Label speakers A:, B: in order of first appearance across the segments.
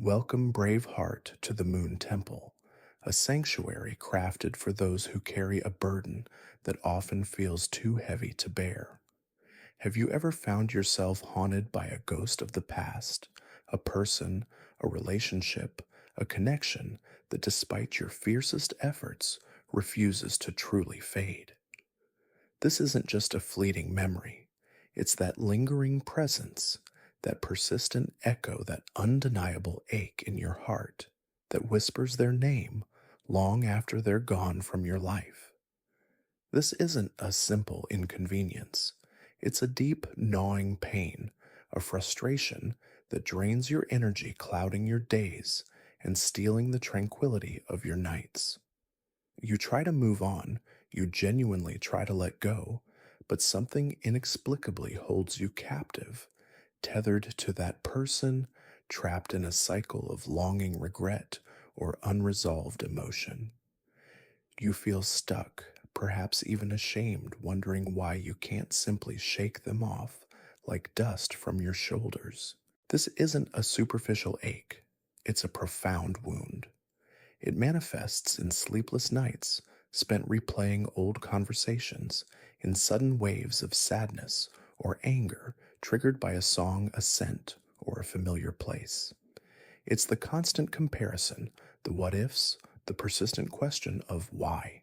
A: Welcome, brave heart, to the Moon Temple, a sanctuary crafted for those who carry a burden that often feels too heavy to bear. Have you ever found yourself haunted by a ghost of the past, a person, a relationship, a connection that, despite your fiercest efforts, refuses to truly fade? This isn't just a fleeting memory, it's that lingering presence, that persistent echo, that undeniable ache in your heart that whispers their name long after they're gone from your life. This isn't a simple inconvenience, it's a deep, gnawing pain, a frustration that drains your energy, clouding your days and stealing the tranquility of your nights. You try to move on, you genuinely try to let go, but something inexplicably holds you captive, tethered to that person, trapped in a cycle of longing regret or unresolved emotion. You feel stuck, perhaps even ashamed, wondering why you can't simply shake them off like dust from your shoulders. This isn't a superficial ache, it's a profound wound. It manifests in sleepless nights spent replaying old conversations, in sudden waves of sadness or anger triggered by a song, a scent, or a familiar place. It's the constant comparison, the what ifs, the persistent question of why.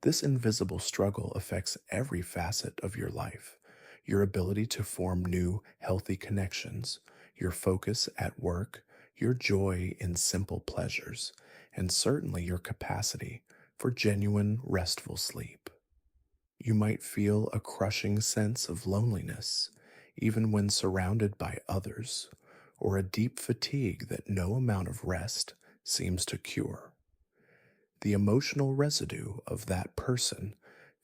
A: This invisible struggle affects every facet of your life: your ability to form new, healthy connections, your focus at work, your joy in simple pleasures, and certainly your capacity for genuine, restful sleep. You might feel a crushing sense of loneliness, even when surrounded by others, or a deep fatigue that no amount of rest seems to cure. The emotional residue of that person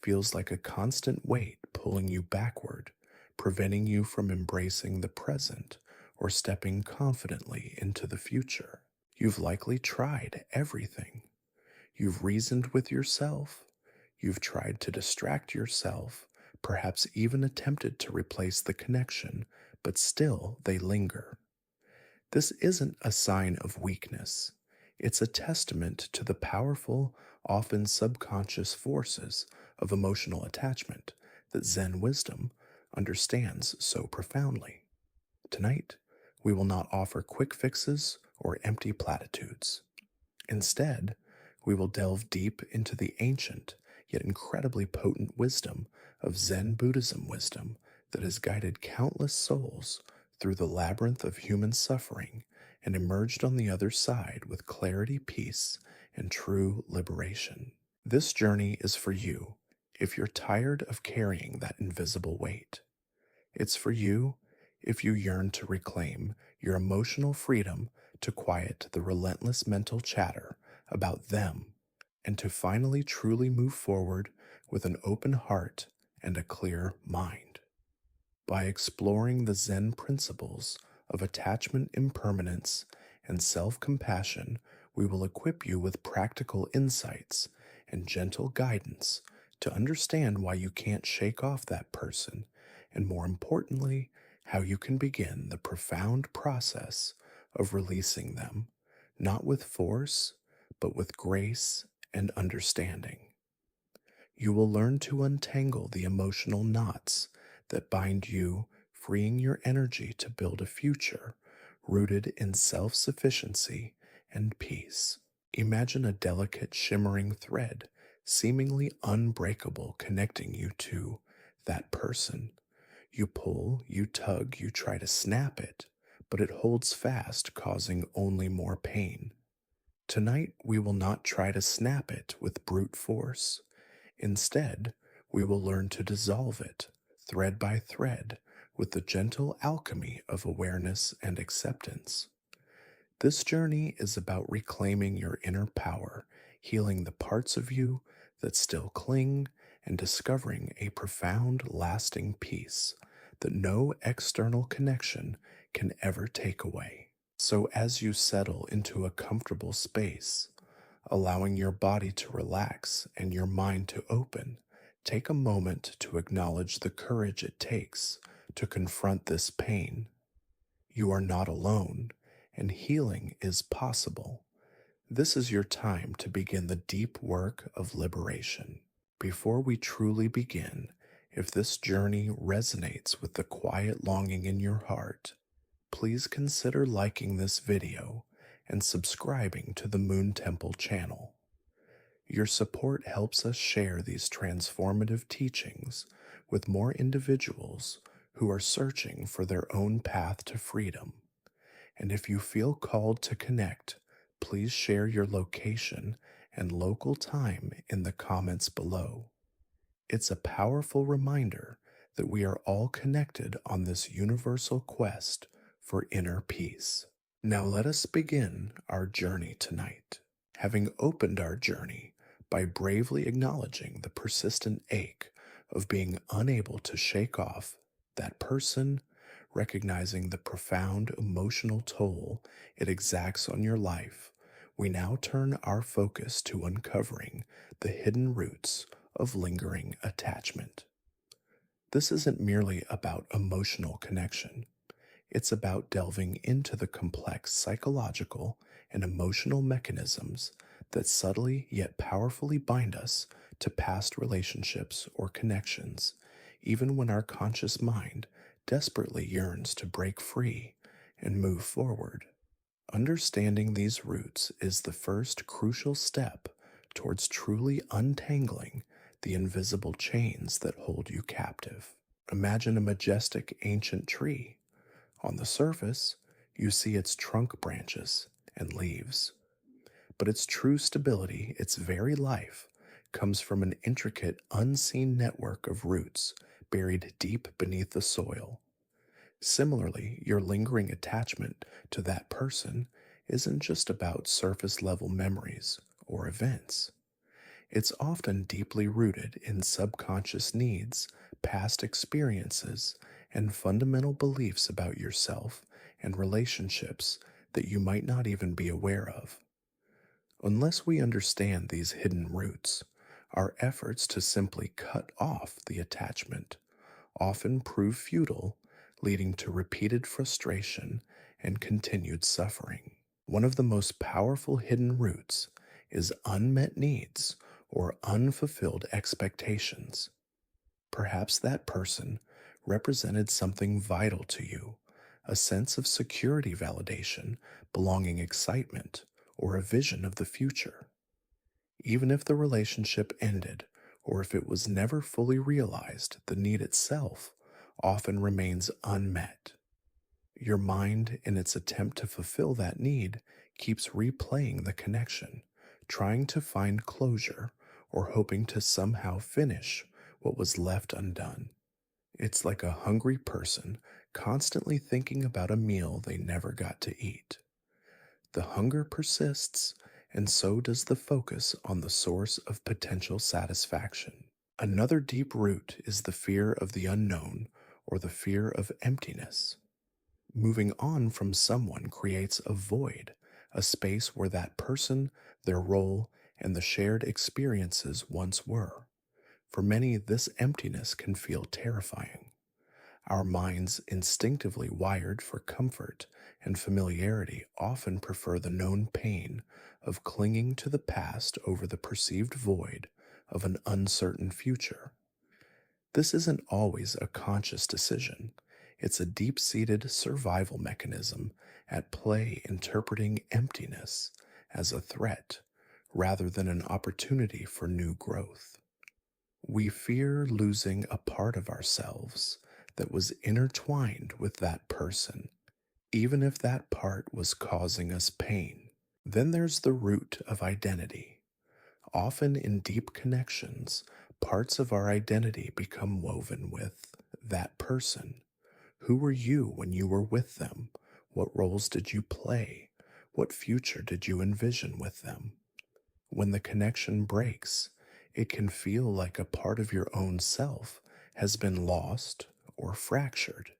A: feels like a constant weight pulling you backward, preventing you from embracing the present or stepping confidently into the future. You've likely tried everything. You've reasoned with yourself. You've tried to distract yourself, perhaps even attempted to replace the connection, but still they linger. This isn't a sign of weakness. It's a testament to the powerful, often subconscious forces of emotional attachment that Zen wisdom understands so profoundly. Tonight, we will not offer quick fixes or empty platitudes. Instead, we will delve deep into the ancient yet incredibly potent wisdom of Zen Buddhism wisdom that has guided countless souls through the labyrinth of human suffering and emerged on the other side with clarity, peace, and true liberation. This journey is for you if you're tired of carrying that invisible weight. It's for you if you yearn to reclaim your emotional freedom, to quiet the relentless mental chatter about them, and to finally truly move forward with an open heart and a clear mind. By exploring the Zen principles of attachment impermanence and self-compassion, we will equip you with practical insights and gentle guidance to understand why you can't shake off that person, and more importantly, how you can begin the profound process of releasing them, not with force, but with grace and understanding. You will learn to untangle the emotional knots that bind you, freeing your energy to build a future rooted in self sufficiency and peace. Imagine a delicate, shimmering thread, seemingly unbreakable, connecting you to that person. You pull, you tug, you try to snap it, but it holds fast, causing only more pain. Tonight, we will not try to snap it with brute force. Instead, we will learn to dissolve it, thread by thread, with the gentle alchemy of awareness and acceptance. This journey is about reclaiming your inner power, healing the parts of you that still cling, and discovering a profound, lasting peace that no external connection can ever take away. So, as you settle into a comfortable space, allowing your body to relax and your mind to open, take a moment to acknowledge the courage it takes to confront this pain. You are not alone, and healing is possible. This is your time to begin the deep work of liberation. Before we truly begin, if this journey resonates with the quiet longing in your heart, please consider liking this video and subscribing to the Moon Temple channel. Your support helps us share these transformative teachings with more individuals who are searching for their own path to freedom. And if you feel called to connect, please share your location and local time in the comments below. It's a powerful reminder that we are all connected on this universal quest for inner peace. Now let us begin our journey tonight. Having opened our journey by bravely acknowledging the persistent ache of being unable to shake off that person, recognizing the profound emotional toll it exacts on your life, we now turn our focus to uncovering the hidden roots of lingering attachment. This isn't merely about emotional connection. It's about delving into the complex psychological and emotional mechanisms that subtly yet powerfully bind us to past relationships or connections, even when our conscious mind desperately yearns to break free and move forward. Understanding these roots is the first crucial step towards truly untangling the invisible chains that hold you captive. Imagine a majestic ancient tree. On the surface, you see its trunk branches and leaves, but its true stability, its very life, comes from an intricate, unseen network of roots buried deep beneath the soil. Similarly, your lingering attachment to that person isn't just about surface level memories or events. It's often deeply rooted in subconscious needs, past experiences, and fundamental beliefs about yourself and relationships that you might not even be aware of. Unless we understand these hidden roots, our efforts to simply cut off the attachment often prove futile, leading to repeated frustration and continued suffering. One of the most powerful hidden roots is unmet needs or unfulfilled expectations. Perhaps that person represented something vital to you, a sense of security validation, belonging excitement, or a vision of the future. Even if the relationship ended, or if it was never fully realized, the need itself often remains unmet. Your mind, in its attempt to fulfill that need, keeps replaying the connection, trying to find closure or hoping to somehow finish what was left undone. It's like a hungry person constantly thinking about a meal they never got to eat. The hunger persists, and so does the focus on the source of potential satisfaction. Another deep root is the fear of the unknown or the fear of emptiness. Moving on from someone creates a void, a space where that person, their role, and the shared experiences once were. For many, this emptiness can feel terrifying. Our minds, instinctively wired for comfort and familiarity, often prefer the known pain of clinging to the past over the perceived void of an uncertain future. This isn't always a conscious decision. It's a deep-seated survival mechanism at play, interpreting emptiness as a threat rather than an opportunity for new growth. We fear losing a part of ourselves that was intertwined with that person, even if that part was causing us pain. Then there's the root of identity. Often in deep connections, parts of our identity become woven with that person. Who were you when you were with them? What roles did you play? What future did you envision with them? When the connection breaks, it can feel like a part of your own self has been lost or fractured.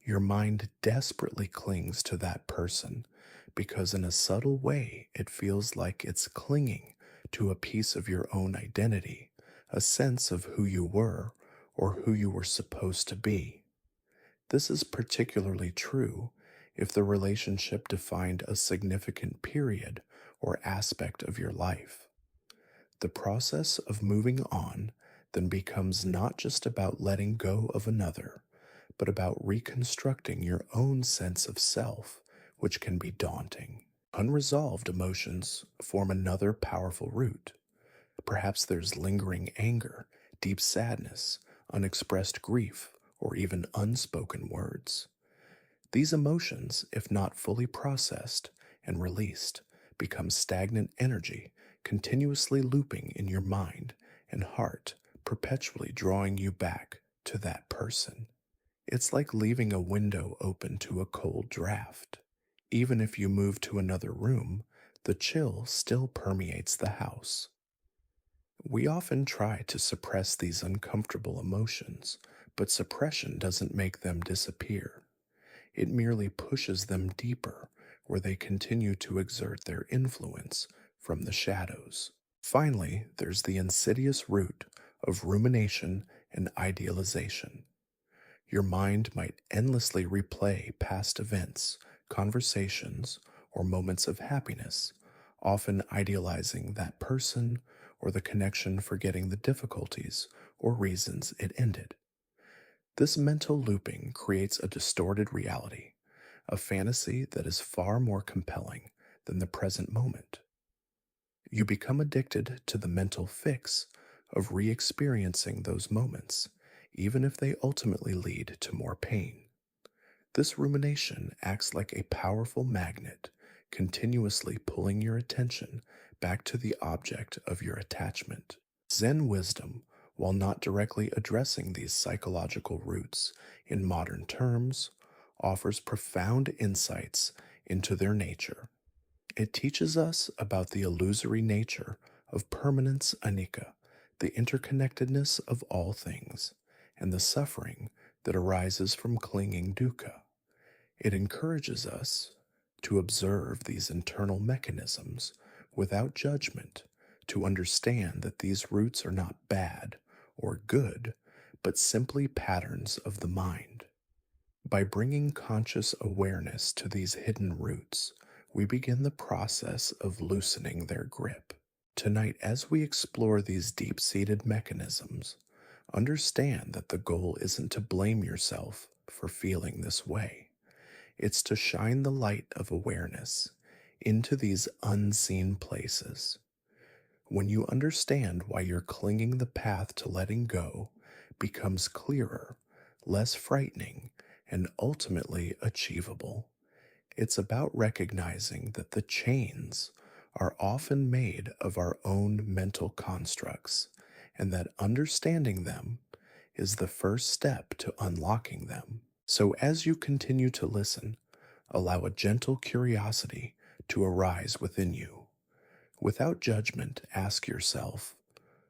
A: Your mind desperately clings to that person because, in a subtle way, it feels like it's clinging to a piece of your own identity, a sense of who you were or who you were supposed to be. This is particularly true if the relationship defined a significant period or aspect of your life. The process of moving on then becomes not just about letting go of another, but about reconstructing your own sense of self, which can be daunting. Unresolved emotions form another powerful root. Perhaps there's lingering anger, deep sadness, unexpressed grief, or even unspoken words. These emotions, if not fully processed and released, become stagnant energy, continuously looping in your mind and heart, perpetually drawing you back to that person. It's like leaving a window open to a cold draft. Even if you move to another room, the chill still permeates the house. We often try to suppress these uncomfortable emotions, but suppression doesn't make them disappear. It merely pushes them deeper, where they continue to exert their influence from the shadows. Finally, there's the insidious root of rumination and idealization. Your mind might endlessly replay past events, conversations, or moments of happiness, often idealizing that person or the connection, forgetting the difficulties or reasons it ended. This mental looping creates a distorted reality, a fantasy that is far more compelling than the present moment. You become addicted to the mental fix of re experiencing those moments, even if they ultimately lead to more pain. This rumination acts like a powerful magnet, continuously pulling your attention back to the object of your attachment. Zen wisdom, while not directly addressing these psychological roots in modern terms, offers profound insights into their nature. It teaches us about the illusory nature of permanence anicca, the interconnectedness of all things, and the suffering that arises from clinging dukkha. It encourages us to observe these internal mechanisms without judgment, to understand that these roots are not bad or good, but simply patterns of the mind. By bringing conscious awareness to these hidden roots, we begin the process of loosening their grip. Tonight, as we explore these deep seated mechanisms, understand that the goal isn't to blame yourself for feeling this way. It's to shine the light of awareness into these unseen places. When you understand why you're clinging, the path to letting go becomes clearer, less frightening, and ultimately achievable. It's about recognizing that the chains are often made of our own mental constructs, and that understanding them is the first step to unlocking them. So, as you continue to listen, allow a gentle curiosity to arise within you. Without judgment, ask yourself,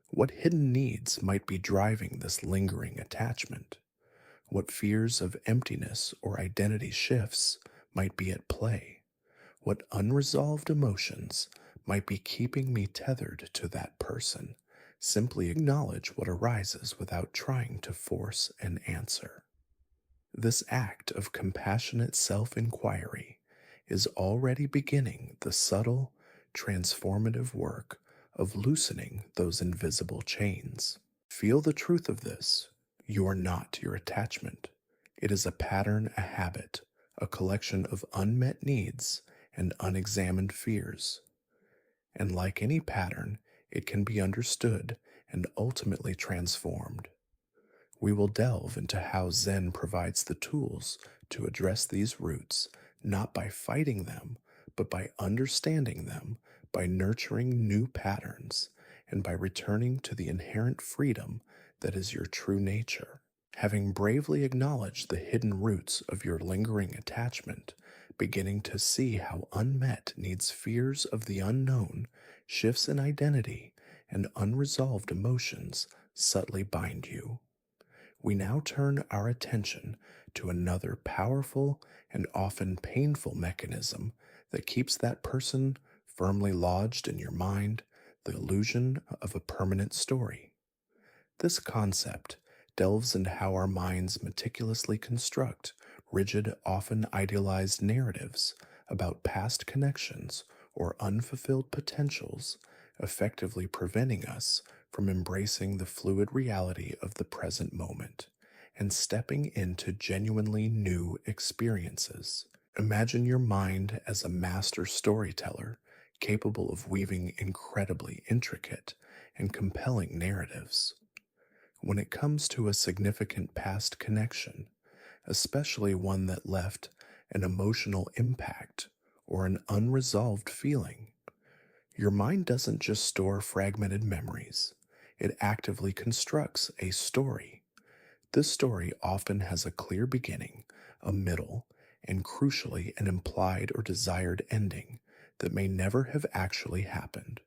A: what hidden needs might be driving this lingering attachment? What fears of emptiness or identity shifts might be at play? What unresolved emotions might be keeping me tethered to that person? Simply acknowledge what arises without trying to force an answer. This act of compassionate self inquiry is already beginning the subtle, transformative work of loosening those invisible chains. Feel the truth of this. You are not your attachment. It is a pattern, a habit, a collection of unmet needs and unexamined fears. And like any pattern, it can be understood and ultimately transformed. We will delve into how Zen provides the tools to address these roots, not by fighting them, but by understanding them, by nurturing new patterns, and by returning to the inherent freedom that is your true nature. Having bravely acknowledged the hidden roots of your lingering attachment, beginning to see how unmet needs, fears of the unknown, shifts in identity, and unresolved emotions subtly bind you, we now turn our attention to another powerful and often painful mechanism that keeps that person firmly lodged in your mind, the illusion of a permanent story. This concept delves into how our minds meticulously construct rigid, often idealized narratives about past connections or unfulfilled potentials, effectively preventing us from embracing the fluid reality of the present moment and stepping into genuinely new experiences. Imagine your mind as a master storyteller capable of weaving incredibly intricate and compelling narratives. When it comes to a significant past connection, especially one that left an emotional impact or an unresolved feeling, your mind doesn't just store fragmented memories, it actively constructs a story. This story often has a clear beginning, a middle, and crucially, an implied or desired ending that may never have actually happened.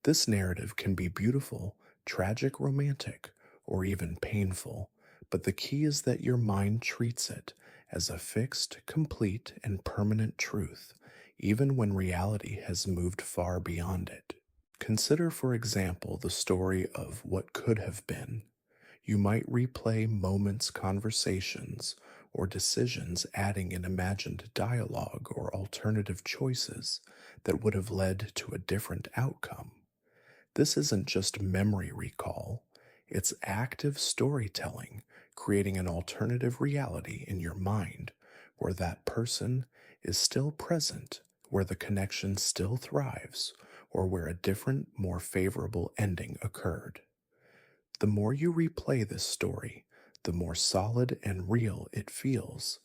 A: This narrative can be beautiful, tragic, romantic, or even painful, but the key is that your mind treats it as a fixed, complete, and permanent truth, even when reality has moved far beyond it. Consider, for example, the story of what could have been. You might replay moments, conversations, or decisions, adding in imagined dialogue or alternative choices that would have led to a different outcome. This isn't just memory recall, it's active storytelling, creating an alternative reality in your mind where that person is still present, where the connection still thrives, or where a different, more favorable ending occurred. The more you replay this story, the more solid and real it feels,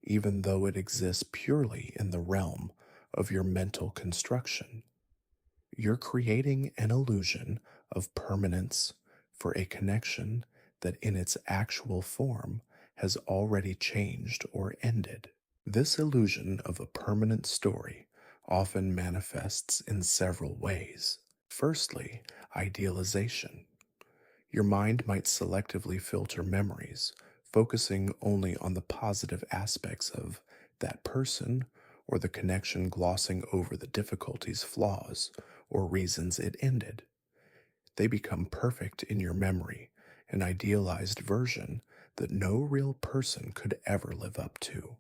A: even though it exists purely in the realm of your mental construction. You're creating an illusion of permanence for a connection that in its actual form has already changed or ended. This illusion of a permanent story often manifests in several ways. Firstly, idealization. Your mind might selectively filter memories, focusing only on the positive aspects of that person or the connection, glossing over the difficulties, flaws, or reasons it ended. They become perfect in your memory, an idealized version that no real person could ever live up to.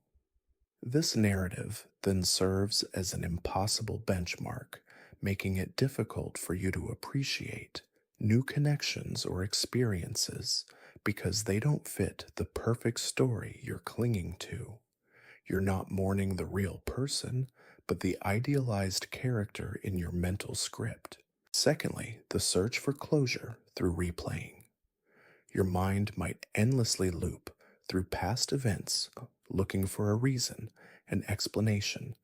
A: This narrative then serves as an impossible benchmark, making it difficult for you to appreciate new connections or experiences because they don't fit the perfect story you're clinging to. You're not mourning the real person, but the idealized character in your mental script. Secondly, the search for closure through replaying. Your mind might endlessly loop through past events, looking for a reason, an explanation,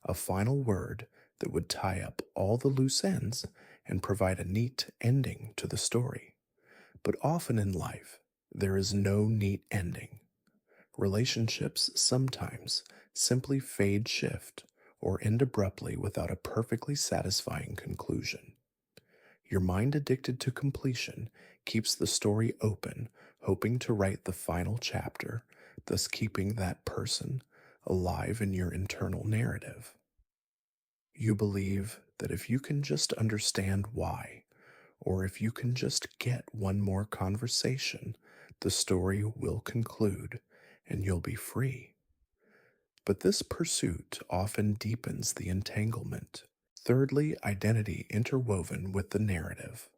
A: a final word that would tie up all the loose ends and provide a neat ending to the story. But often in life, there is no neat ending. Relationships sometimes simply fade, shift, or end abruptly without a perfectly satisfying conclusion. Your mind, addicted to completion, keeps the story open, hoping to write the final chapter, thus keeping that person alive in your internal narrative. You believe that if you can just understand why, or if you can just get one more conversation, the story will conclude and you'll be free. But this pursuit often deepens the entanglement. Thirdly, identity interwoven with the narrative.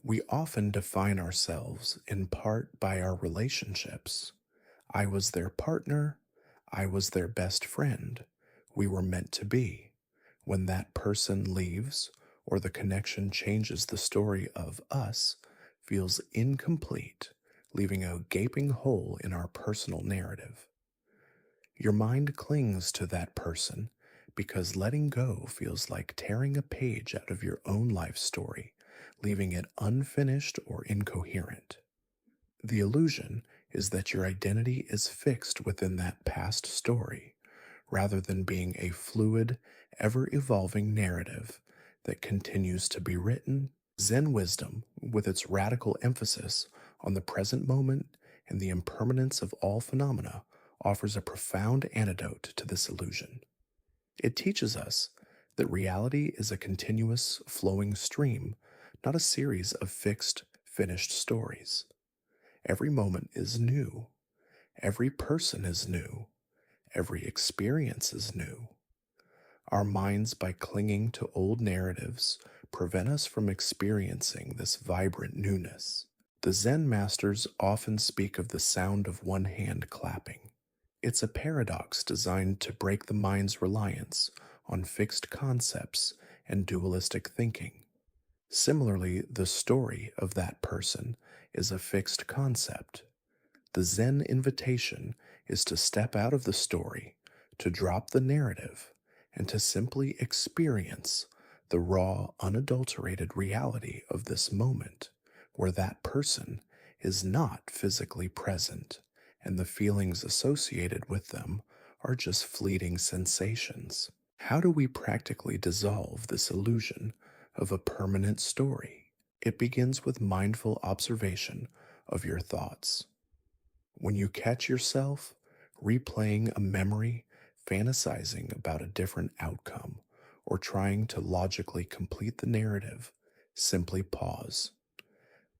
A: We often define ourselves in part by our relationships. I was their partner. I was their best friend. We were meant to be. When that person leaves or the connection changes, the story of us feels incomplete, leaving a gaping hole in our personal narrative. Your mind clings to that person because letting go feels like tearing a page out of your own life story, leaving it unfinished or incoherent. The illusion is that your identity is fixed within that past story, rather than being a fluid, ever evolving narrative that continues to be written. Zen wisdom, with its radical emphasis on the present moment and the impermanence of all phenomena, offers a profound antidote to this illusion. It teaches us that reality is a continuous, flowing stream, not a series of fixed, finished stories. Every moment is new. Every person is new. Every experience is new. Our minds, by clinging to old narratives, prevent us from experiencing this vibrant newness. The Zen masters often speak of the sound of one hand clapping. It's a paradox designed to break the mind's reliance on fixed concepts and dualistic thinking. Similarly, the story of that person is a fixed concept. The Zen invitation is to step out of the story, to drop the narrative, and to simply experience the raw, unadulterated reality of this moment, where that person is not physically present and the feelings associated with them are just fleeting sensations. How do we practically dissolve this illusion of a permanent story? It begins with mindful observation of your thoughts. When you catch yourself replaying a memory, fantasizing about a different outcome, or trying to logically complete the narrative, simply pause.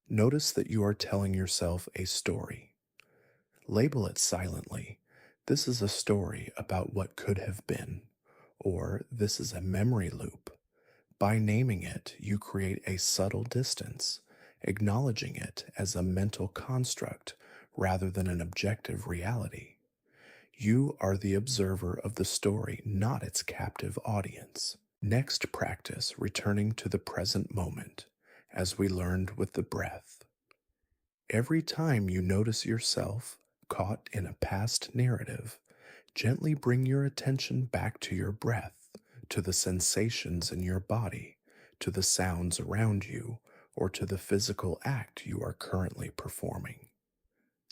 A: Notice that you are telling yourself a story. Label it silently. This is a story about what could have been, or this is a memory loop. By naming it, you create a subtle distance, acknowledging it as a mental construct rather than an objective reality. You are the observer of the story, not its captive audience. Next, practice returning to the present moment, as we learned with the breath. Every time you notice yourself caught in a past narrative, gently bring your attention back to your breath, to the sensations in your body, to the sounds around you, or to the physical act you are currently performing.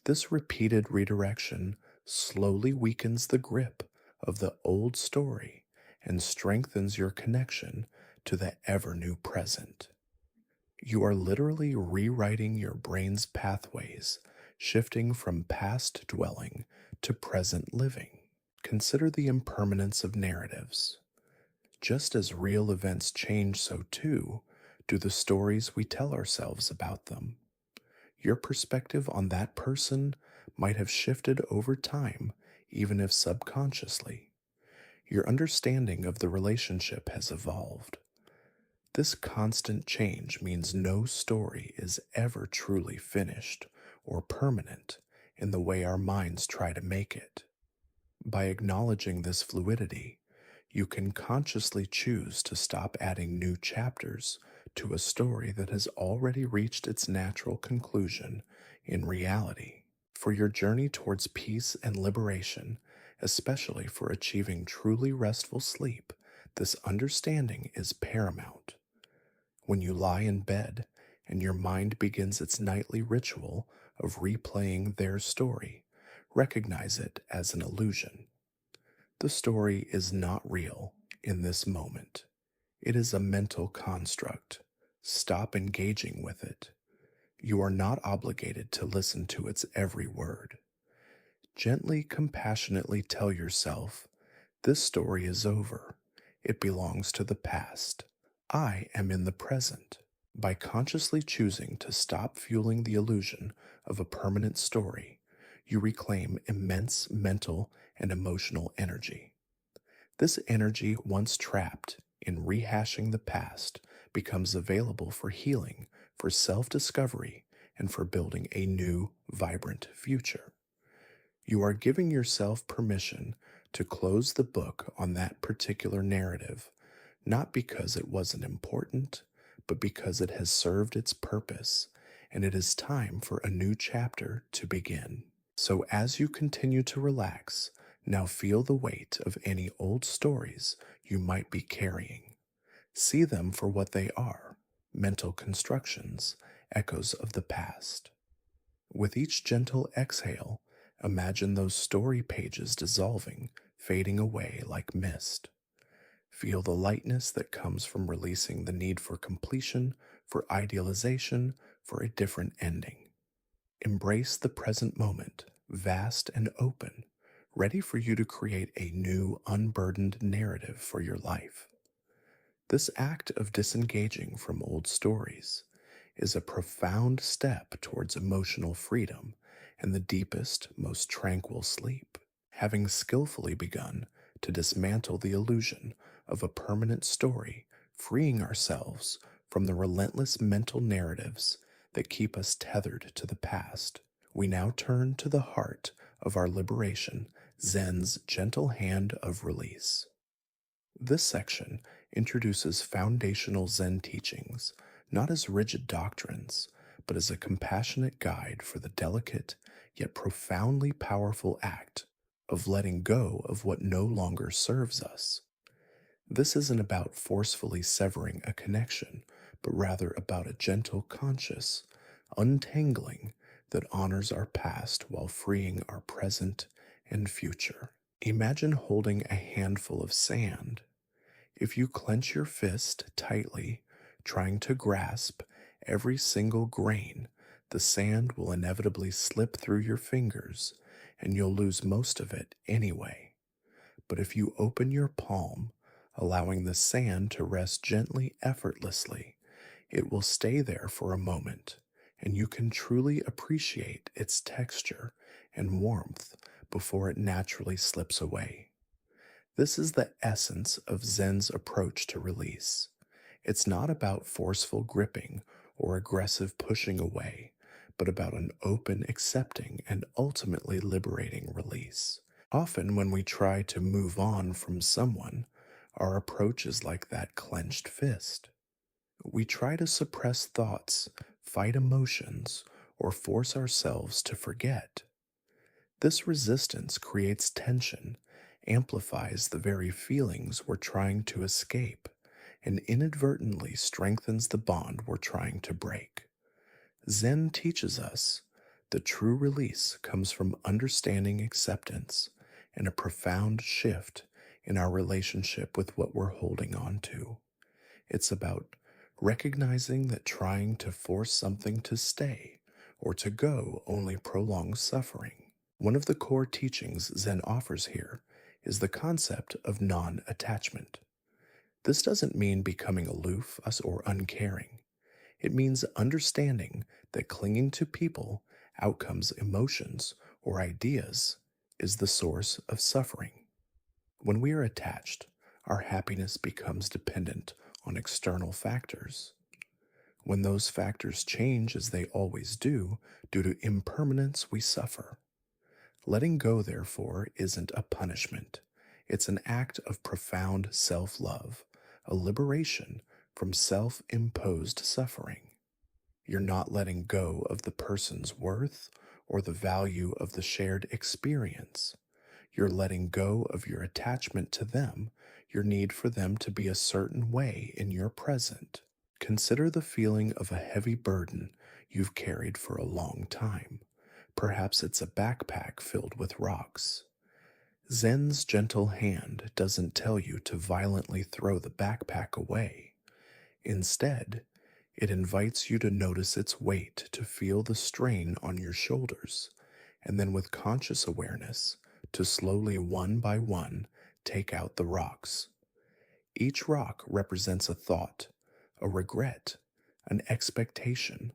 A: This repeated redirection slowly weakens the grip of the old story and strengthens your connection to the ever new present. You are literally rewriting your brain's pathways, shifting from past dwelling to present living. Consider the impermanence of narratives. Just as real events change, so too do the stories we tell ourselves about them. Your perspective on that person might have shifted over time, even if subconsciously. Your understanding of the relationship has evolved. This constant change means no story is ever truly finished or permanent in the way our minds try to make it. By acknowledging this fluidity, you can consciously choose to stop adding new chapters to a story that has already reached its natural conclusion in reality. For your journey towards peace and liberation, especially for achieving truly restful sleep, this understanding is paramount. When you lie in bed and your mind begins its nightly ritual of replaying their story, recognize it as an illusion. The story is not real in this moment. It is a mental construct. Stop engaging with it. You are not obligated to listen to its every word. Gently, compassionately tell yourself, this story is over. It belongs to the past. I am in the present. By consciously choosing to stop fueling the illusion of a permanent story, you reclaim immense mental and emotional energy. This energy, once trapped in rehashing the past, becomes available for healing, for self discovery, and for building a new, vibrant future. You are giving yourself permission to close the book on that particular narrative, not because it wasn't important, but because it has served its purpose, and it is time for a new chapter to begin. So, as you continue to relax, now feel the weight of any old stories you might be carrying. See them for what they are: mental constructions, echoes of the past. With each gentle exhale, imagine those story pages dissolving, fading away like mist. Feel the lightness that comes from releasing the need for completion, for idealization, for a different ending. Embrace the present moment, vast and open, ready for you to create a new, unburdened narrative for your life. This act of disengaging from old stories is a profound step towards emotional freedom and the deepest, most tranquil sleep. Having skillfully begun to dismantle the illusion of a permanent story, freeing ourselves from the relentless mental narratives that keep us tethered to the past, we now turn to the heart of our liberation, Zen's gentle hand of release. This section introduces foundational Zen teachings, not as rigid doctrines, but as a compassionate guide for the delicate yet profoundly powerful act of letting go of what no longer serves us. This isn't about forcefully severing a connection, but rather about a gentle, conscious untangling that honors our past while freeing our present and future. Imagine holding a handful of sand. If you clench your fist tightly, trying to grasp every single grain, the sand will inevitably slip through your fingers and you'll lose most of it anyway. But if you open your palm, allowing the sand to rest gently, effortlessly, it will stay there for a moment, and you can truly appreciate its texture and warmth before it naturally slips away. This is the essence of Zen's approach to release. It's not about forceful gripping or aggressive pushing away, but about an open, accepting, and ultimately liberating release. Often, when we try to move on from someone, our approach is like that clenched fist. We try to suppress thoughts, fight emotions, or force ourselves to forget. This resistance creates tension, amplifies the very feelings we're trying to escape, and inadvertently strengthens the bond we're trying to break. Zen teaches us that true release comes from understanding acceptance and a profound shift in our relationship with what we're holding on to. It's about recognizing that trying to force something to stay or to go only prolongs suffering. One of the core teachings Zen offers here is the concept of non attachment. This doesn't mean becoming aloof or uncaring. It means understanding that clinging to people, outcomes, emotions, or ideas is the source of suffering. When we are attached, our happiness becomes dependent on external factors. When those factors change, as they always do, due to impermanence, we suffer. Letting go, therefore, isn't a punishment. It's an act of profound self love, a liberation from self imposed suffering. You're not letting go of the person's worth or the value of the shared experience. You're letting go of your attachment to them, your need for them to be a certain way in your present. Consider the feeling of a heavy burden you've carried for a long time. Perhaps it's a backpack filled with rocks. Zen's gentle hand doesn't tell you to violently throw the backpack away. Instead, it invites you to notice its weight, to feel the strain on your shoulders, and then with conscious awareness, to slowly, one by one, take out the rocks. Each rock represents a thought, a regret, an expectation,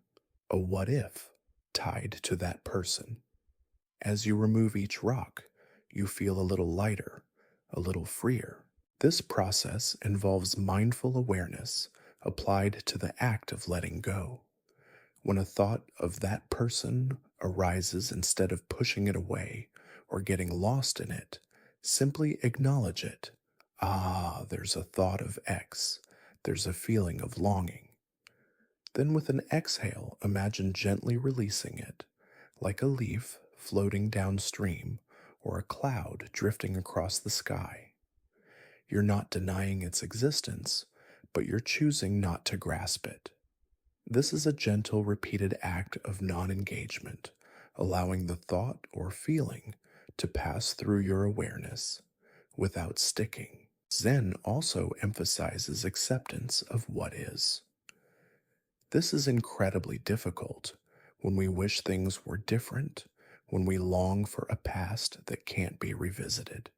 A: a what if tied to that person. As you remove each rock, you feel a little lighter, a little freer. This process involves mindful awareness applied to the act of letting go. When a thought of that person arises, instead of pushing it away or getting lost in it, simply acknowledge it. Ah, there's a thought of X. There's a feeling of longing. Then with an exhale, imagine gently releasing it, like a leaf floating downstream or a cloud drifting across the sky. You're not denying its existence, but you're choosing not to grasp it. This is a gentle, repeated act of non-engagement, allowing the thought or feeling to pass through your awareness without sticking. Zen also emphasizes acceptance of what is. This is incredibly difficult when we wish things were different, when we long for a past that can't be revisited.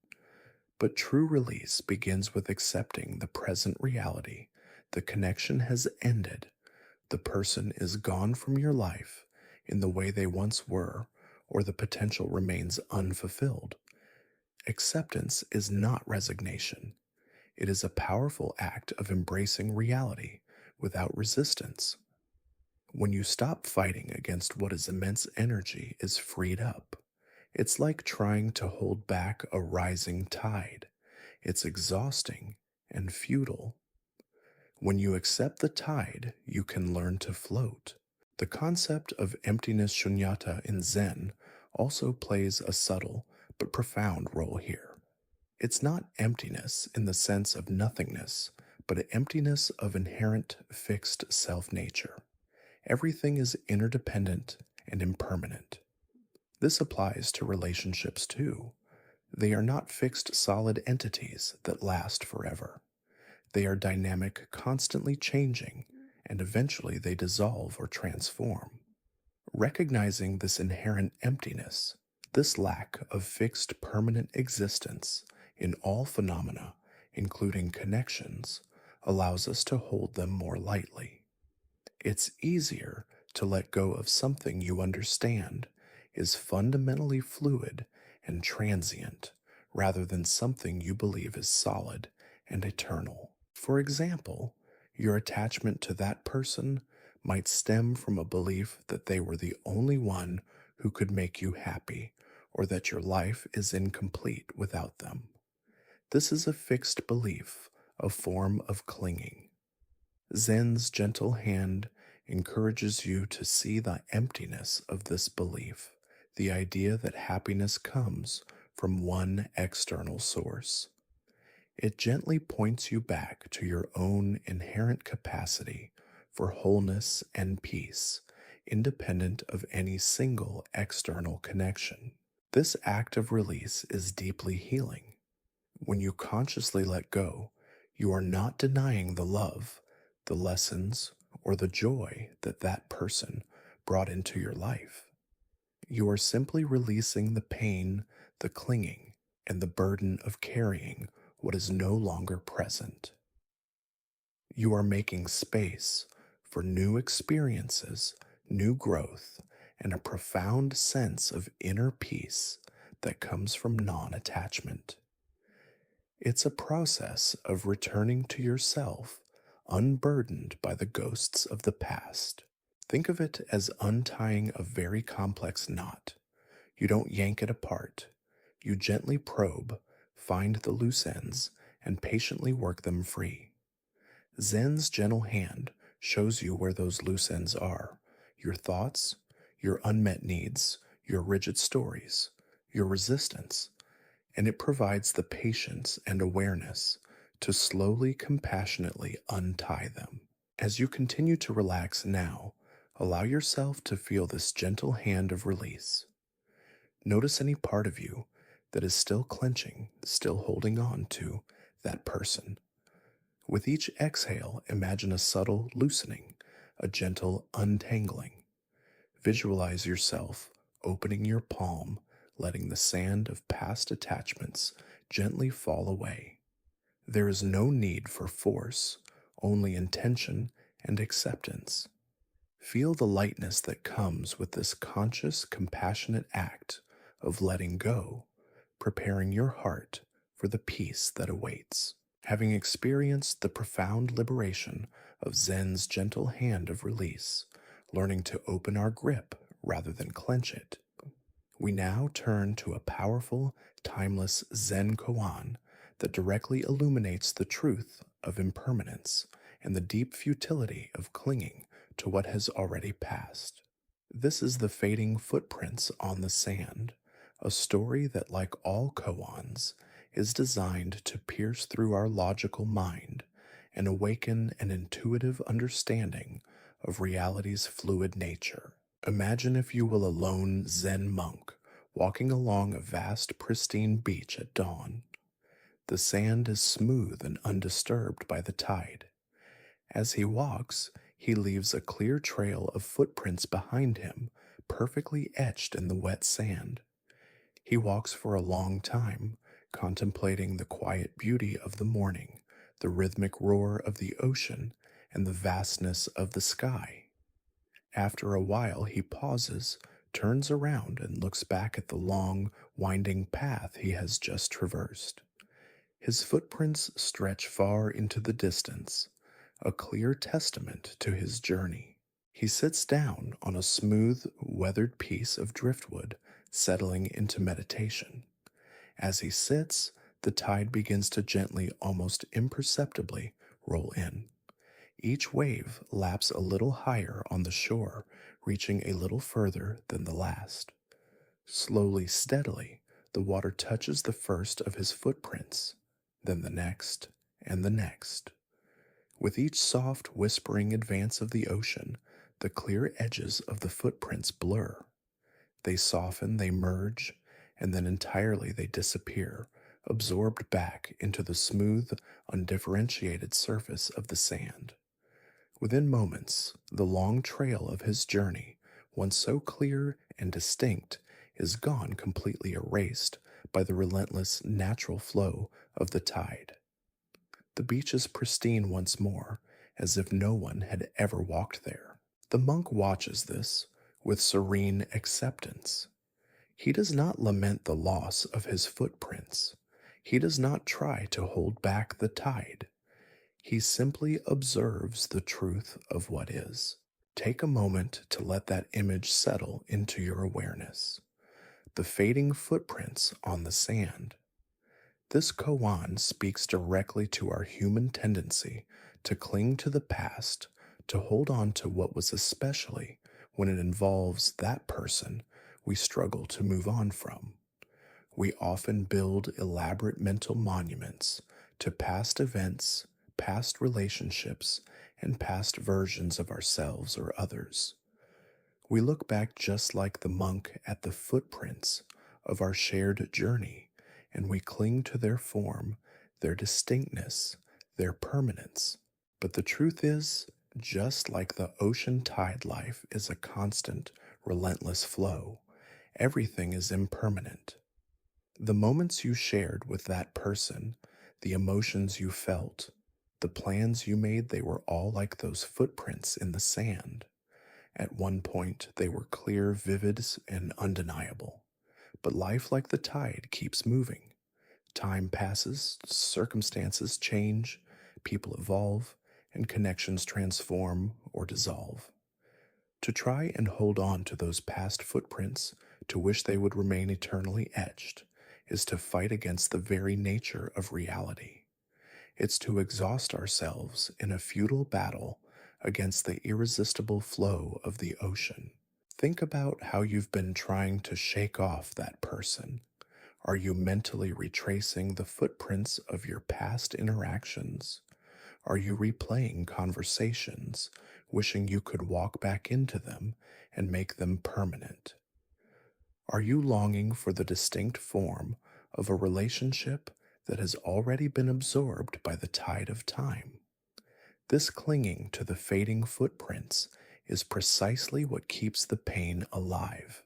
A: But true release begins with accepting the present reality. The connection has ended. The person is gone from your life in the way they once were, or the potential remains unfulfilled. Acceptance is not resignation. It is a powerful act of embracing reality without resistance. When you stop fighting against what is immense energy is freed up. It's like trying to hold back a rising tide. It's exhausting and futile. When you accept the tide, you can learn to float. The concept of emptiness shunyata in Zen also plays a subtle but profound role here. It's not emptiness in the sense of nothingness, but an emptiness of inherent fixed self nature. Everything is interdependent and impermanent. This applies to relationships too. They are not fixed solid entities that last forever. They are dynamic, constantly changing, and eventually they dissolve or transform. Recognizing this inherent emptiness, this lack of fixed permanent existence in all phenomena, including connections, allows us to hold them more lightly. It's easier to let go of something you understand is fundamentally fluid and transient rather than something you believe is solid and eternal. For example, your attachment to that person might stem from a belief that they were the only one who could make you happy, or that your life is incomplete without them. This is a fixed belief, a form of clinging. Zen's gentle hand encourages you to see the emptiness of this belief, the idea that happiness comes from one external source. It gently points you back to your own inherent capacity for wholeness and peace, independent of any single external connection. This act of release is deeply healing. When you consciously let go, you are not denying the love, the lessons, or the joy that that person brought into your life. You are simply releasing the pain, the clinging, and the burden of carrying what is no longer present. You are making space for new experiences, new growth, and a profound sense of inner peace that comes from non attachment. It's a process of returning to yourself, unburdened by the ghosts of the past. Think of it as untying a very complex knot. You don't yank it apart. You gently probe, find the loose ends, and patiently work them free. Zen's gentle hand shows you where those loose ends are: your thoughts, your unmet needs, your rigid stories, your resistance, and it provides the patience and awareness to slowly, compassionately untie them. As you continue to relax now, allow yourself to feel this gentle hand of release. Notice any part of you that is still clenching, still holding on to that person. With each exhale, imagine a subtle loosening, a gentle untangling. Visualize yourself opening your palm, letting the sand of past attachments gently fall away. There is no need for force, only intention and acceptance. Feel the lightness that comes with this conscious, compassionate act of letting go, preparing your heart for the peace that awaits. Having experienced the profound liberation of Zen's gentle hand of release, learning to open our grip rather than clench it, we now turn to a powerful, timeless Zen koan that directly illuminates the truth of impermanence and the deep futility of clinging to what has already passed. This is the fading footprints on the sand, a story that, like all koans, is designed to pierce through our logical mind and awaken an intuitive understanding of reality's fluid nature. Imagine, if you will, a lone Zen monk walking along a vast, pristine beach at dawn. The sand is smooth and undisturbed by the tide. As he walks, he leaves a clear trail of footprints behind him, perfectly etched in the wet sand. He walks for a long time, contemplating the quiet beauty of the morning, the rhythmic roar of the ocean, and the vastness of the sky. After a while, he pauses turns around and looks back at the long, winding path he has just traversed. His footprints stretch far into the distance, a clear testament to his journey. He sits down on a smooth, weathered piece of driftwood, settling into meditation. As he sits, the tide begins to gently, almost imperceptibly, roll in. Each wave laps a little higher on the shore, reaching a little further than the last. Slowly, steadily, the water touches the first of his footprints, then the next, and the next. With each soft, whispering advance of the ocean, the clear edges of the footprints blur. They soften, they merge, and then entirely they disappear, absorbed back into the smooth, undifferentiated surface of the sand. Within moments, the long trail of his journey, once so clear and distinct, is gone, completely erased by the relentless natural flow of the tide. The beach is pristine once more, as if no one had ever walked there. The monk watches this with serene acceptance. He does not lament the loss of his footprints. He does not try to hold back the tide. He simply observes the truth of what is. Take a moment to let that image settle into your awareness. The fading footprints on the sand. This koan speaks directly to our human tendency to cling to the past, to hold on to what was, especially when it involves that person we struggle to move on from. We often build elaborate mental monuments to past events, past relationships, and past versions of ourselves or others. We look back just like the monk at the footprints of our shared journey, and we cling to their form, their distinctness, their permanence. But the truth is, just like the ocean tide, life is a constant, relentless flow. Everything is impermanent. The moments you shared with that person, the emotions you felt, the plans you made, they were all like those footprints in the sand. At one point, they were clear, vivid, and undeniable. But life, like the tide, keeps moving. Time passes, circumstances change, people evolve, and connections transform or dissolve. To try and hold on to those past footprints, to wish they would remain eternally etched, is to fight against the very nature of reality. It's to exhaust ourselves in a futile battle against the irresistible flow of the ocean. Think about how you've been trying to shake off that person. Are you mentally retracing the footprints of your past interactions? Are you replaying conversations, wishing you could walk back into them and make them permanent? Are you longing for the distinct form of a relationship that has already been absorbed by the tide of time? This clinging to the fading footprints is precisely what keeps the pain alive.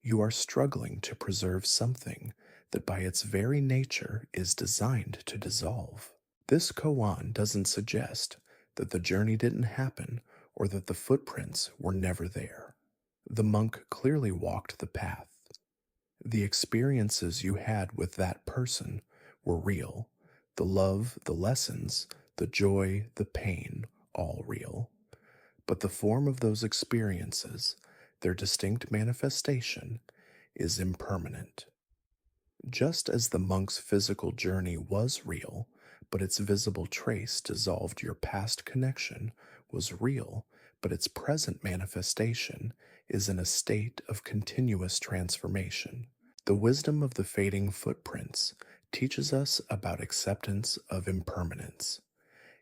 A: You are struggling to preserve something that by its very nature is designed to dissolve. This koan doesn't suggest that the journey didn't happen or that the footprints were never there. The monk clearly walked the path. The experiences you had with that person were real. The love, the lessons, the joy, the pain, all real. But the form of those experiences, their distinct manifestation, is impermanent. Just as the monk's physical journey was real, but its visible trace dissolved, your past connection was real, but its present manifestation is in a state of continuous transformation. The wisdom of the fading footprints teaches us about acceptance of impermanence.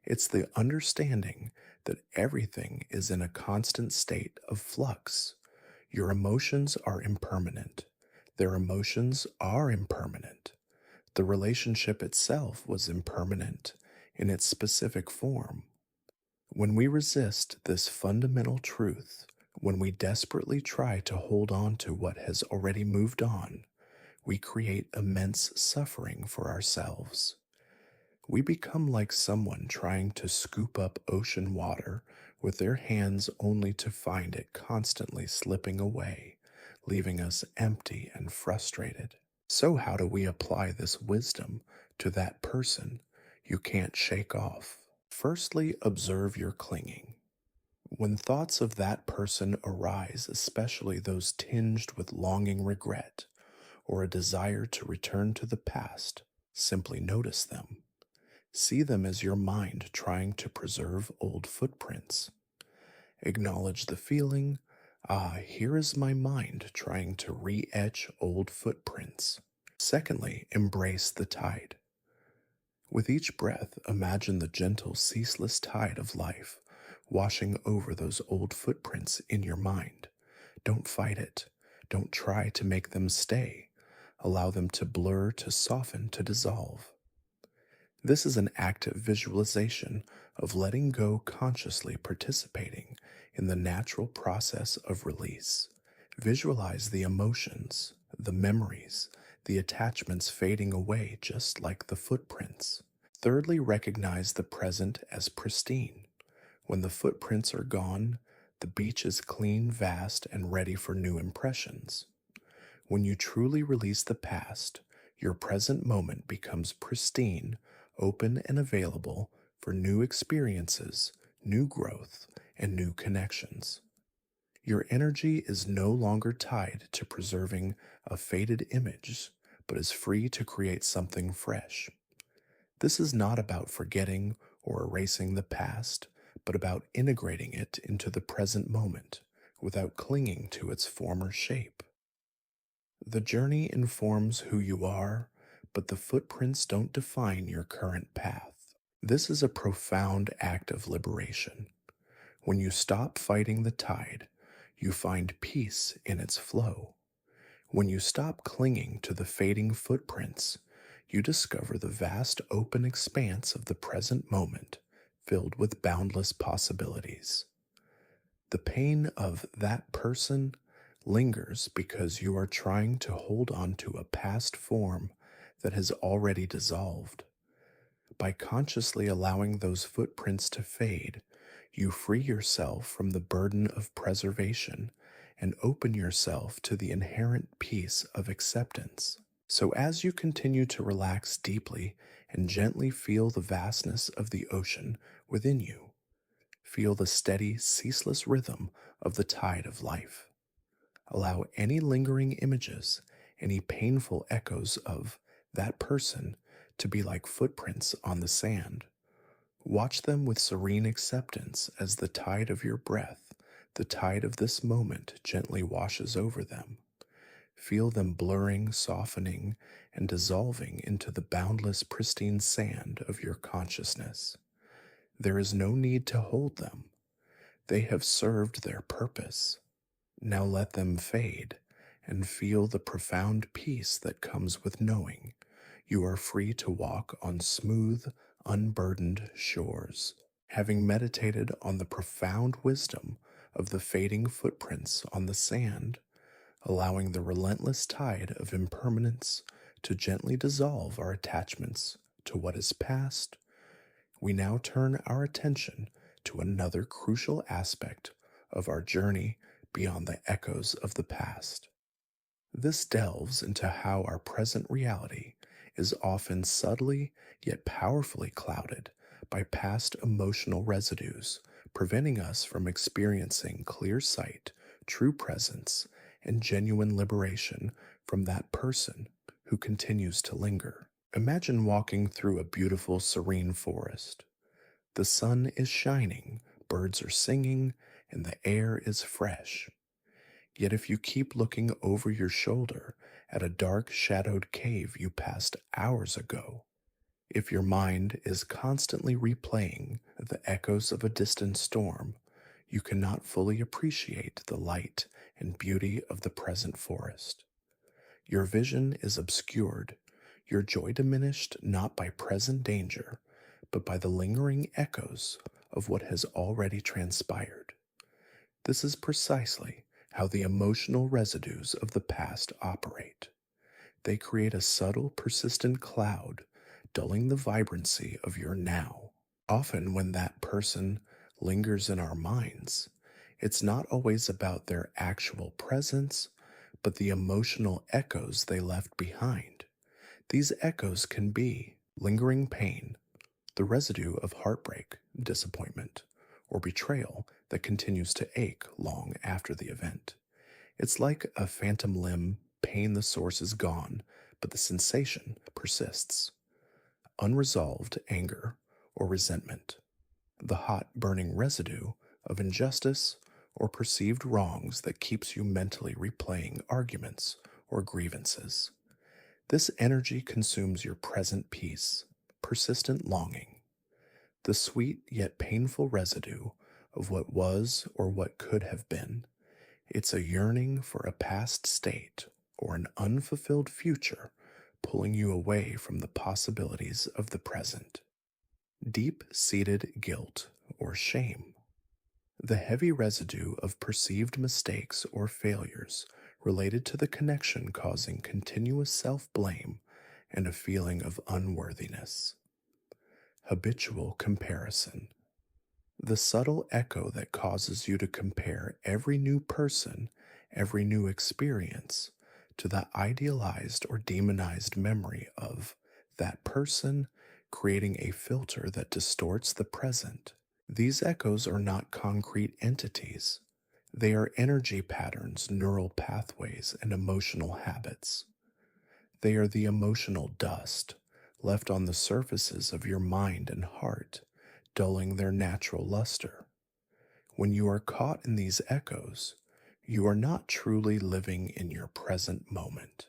A: It's the understanding that everything is in a constant state of flux. Your emotions are impermanent. Their emotions are impermanent. The relationship itself was impermanent in its specific form. When we resist this fundamental truth, when we desperately try to hold on to what has already moved on, we create immense suffering for ourselves. We become like someone trying to scoop up ocean water with their hands only to find it constantly slipping away, leaving us empty and frustrated. So, how do we apply this wisdom to that person you can't shake off? Firstly, observe your clinging. When thoughts of that person arise, especially those tinged with longing regret or a desire to return to the past, simply notice them. See them as your mind trying to preserve old footprints. Acknowledge the feeling, ah, here is my mind trying to re etch old footprints. Secondly, embrace the tide. With each breath, imagine the gentle, ceaseless tide of life washing over those old footprints in your mind. Don't fight it. Don't try to make them stay. Allow them to blur, to soften, to dissolve. This is an active visualization of letting go, consciously participating in the natural process of release. Visualize the emotions, the memories, the attachments fading away just like the footprints. Thirdly, recognize the present as pristine. When the footprints are gone, the beach is clean, vast, and ready for new impressions. When you truly release the past, your present moment becomes pristine, open, and available for new experiences, new growth, and new connections. Your energy is no longer tied to preserving a faded image, but is free to create something fresh. This is not about forgetting or erasing the past, but about integrating it into the present moment without clinging to its former shape. The journey informs who you are, but the footprints don't define your current path. This is a profound act of liberation. When you stop fighting the tide, you find peace in its flow. When you stop clinging to the fading footprints, you discover the vast open expanse of the present moment filled with boundless possibilities. The pain of that person lingers because you are trying to hold on to a past form that has already dissolved. By consciously allowing those footprints to fade, you free yourself from the burden of preservation and open yourself to the inherent peace of acceptance. So, as you continue to relax deeply and gently feel the vastness of the ocean within you, feel the steady, ceaseless rhythm of the tide of life. Allow any lingering images, any painful echoes of that person to be like footprints on the sand. Watch them with serene acceptance as the tide of your breath, the tide of this moment, gently washes over them. Feel them blurring, softening, and dissolving into the boundless, pristine sand of your consciousness. There is no need to hold them. They have served their purpose. Now let them fade and feel the profound peace that comes with knowing you are free to walk on smooth, unburdened shores. Having meditated on the profound wisdom of the fading footprints on the sand, allowing the relentless tide of impermanence to gently dissolve our attachments to what is past, we now turn our attention to another crucial aspect of our journey beyond the echoes of the past. This delves into how our present reality is often subtly yet powerfully clouded by past emotional residues, preventing us from experiencing clear sight, true presence, and genuine liberation from that person who continues to linger. Imagine walking through a beautiful, serene forest. The sun is shining, birds are singing, and the air is fresh. Yet if you keep looking over your shoulder at a dark, shadowed cave you passed hours ago, if your mind is constantly replaying the echoes of a distant storm, you cannot fully appreciate the light and beauty of the present forest. Your vision is obscured, your joy diminished not by present danger, but by the lingering echoes of what has already transpired. This is precisely how the emotional residues of the past operate. They create a subtle, persistent cloud, dulling the vibrancy of your now. Often, when that person lingers in our minds, it's not always about their actual presence, but the emotional echoes they left behind. These echoes can be lingering pain, the residue of heartbreak, disappointment, or betrayal that continues to ache long after the event. It's like a phantom limb, pain the source is gone, but the sensation persists. Unresolved anger or resentment, the hot, burning residue of injustice or perceived wrongs that keeps you mentally replaying arguments or grievances. This energy consumes your present peace, persistent longing, the sweet yet painful residue of what was or what could have been. It's a yearning for a past state or an unfulfilled future, pulling you away from the possibilities of the present. Deep seated guilt or shame, the heavy residue of perceived mistakes or failures related to the connection causing continuous self blame and a feeling of unworthiness. Habitual comparison, the subtle echo that causes you to compare every new person, every new experience, to the idealized or demonized memory of that person, creating a filter that distorts the present. These echoes are not concrete entities. They are energy patterns, neural pathways, and emotional habits. They are the emotional dust left on the surfaces of your mind and heart, dulling their natural luster. When you are caught in these echoes, you are not truly living in your present moment.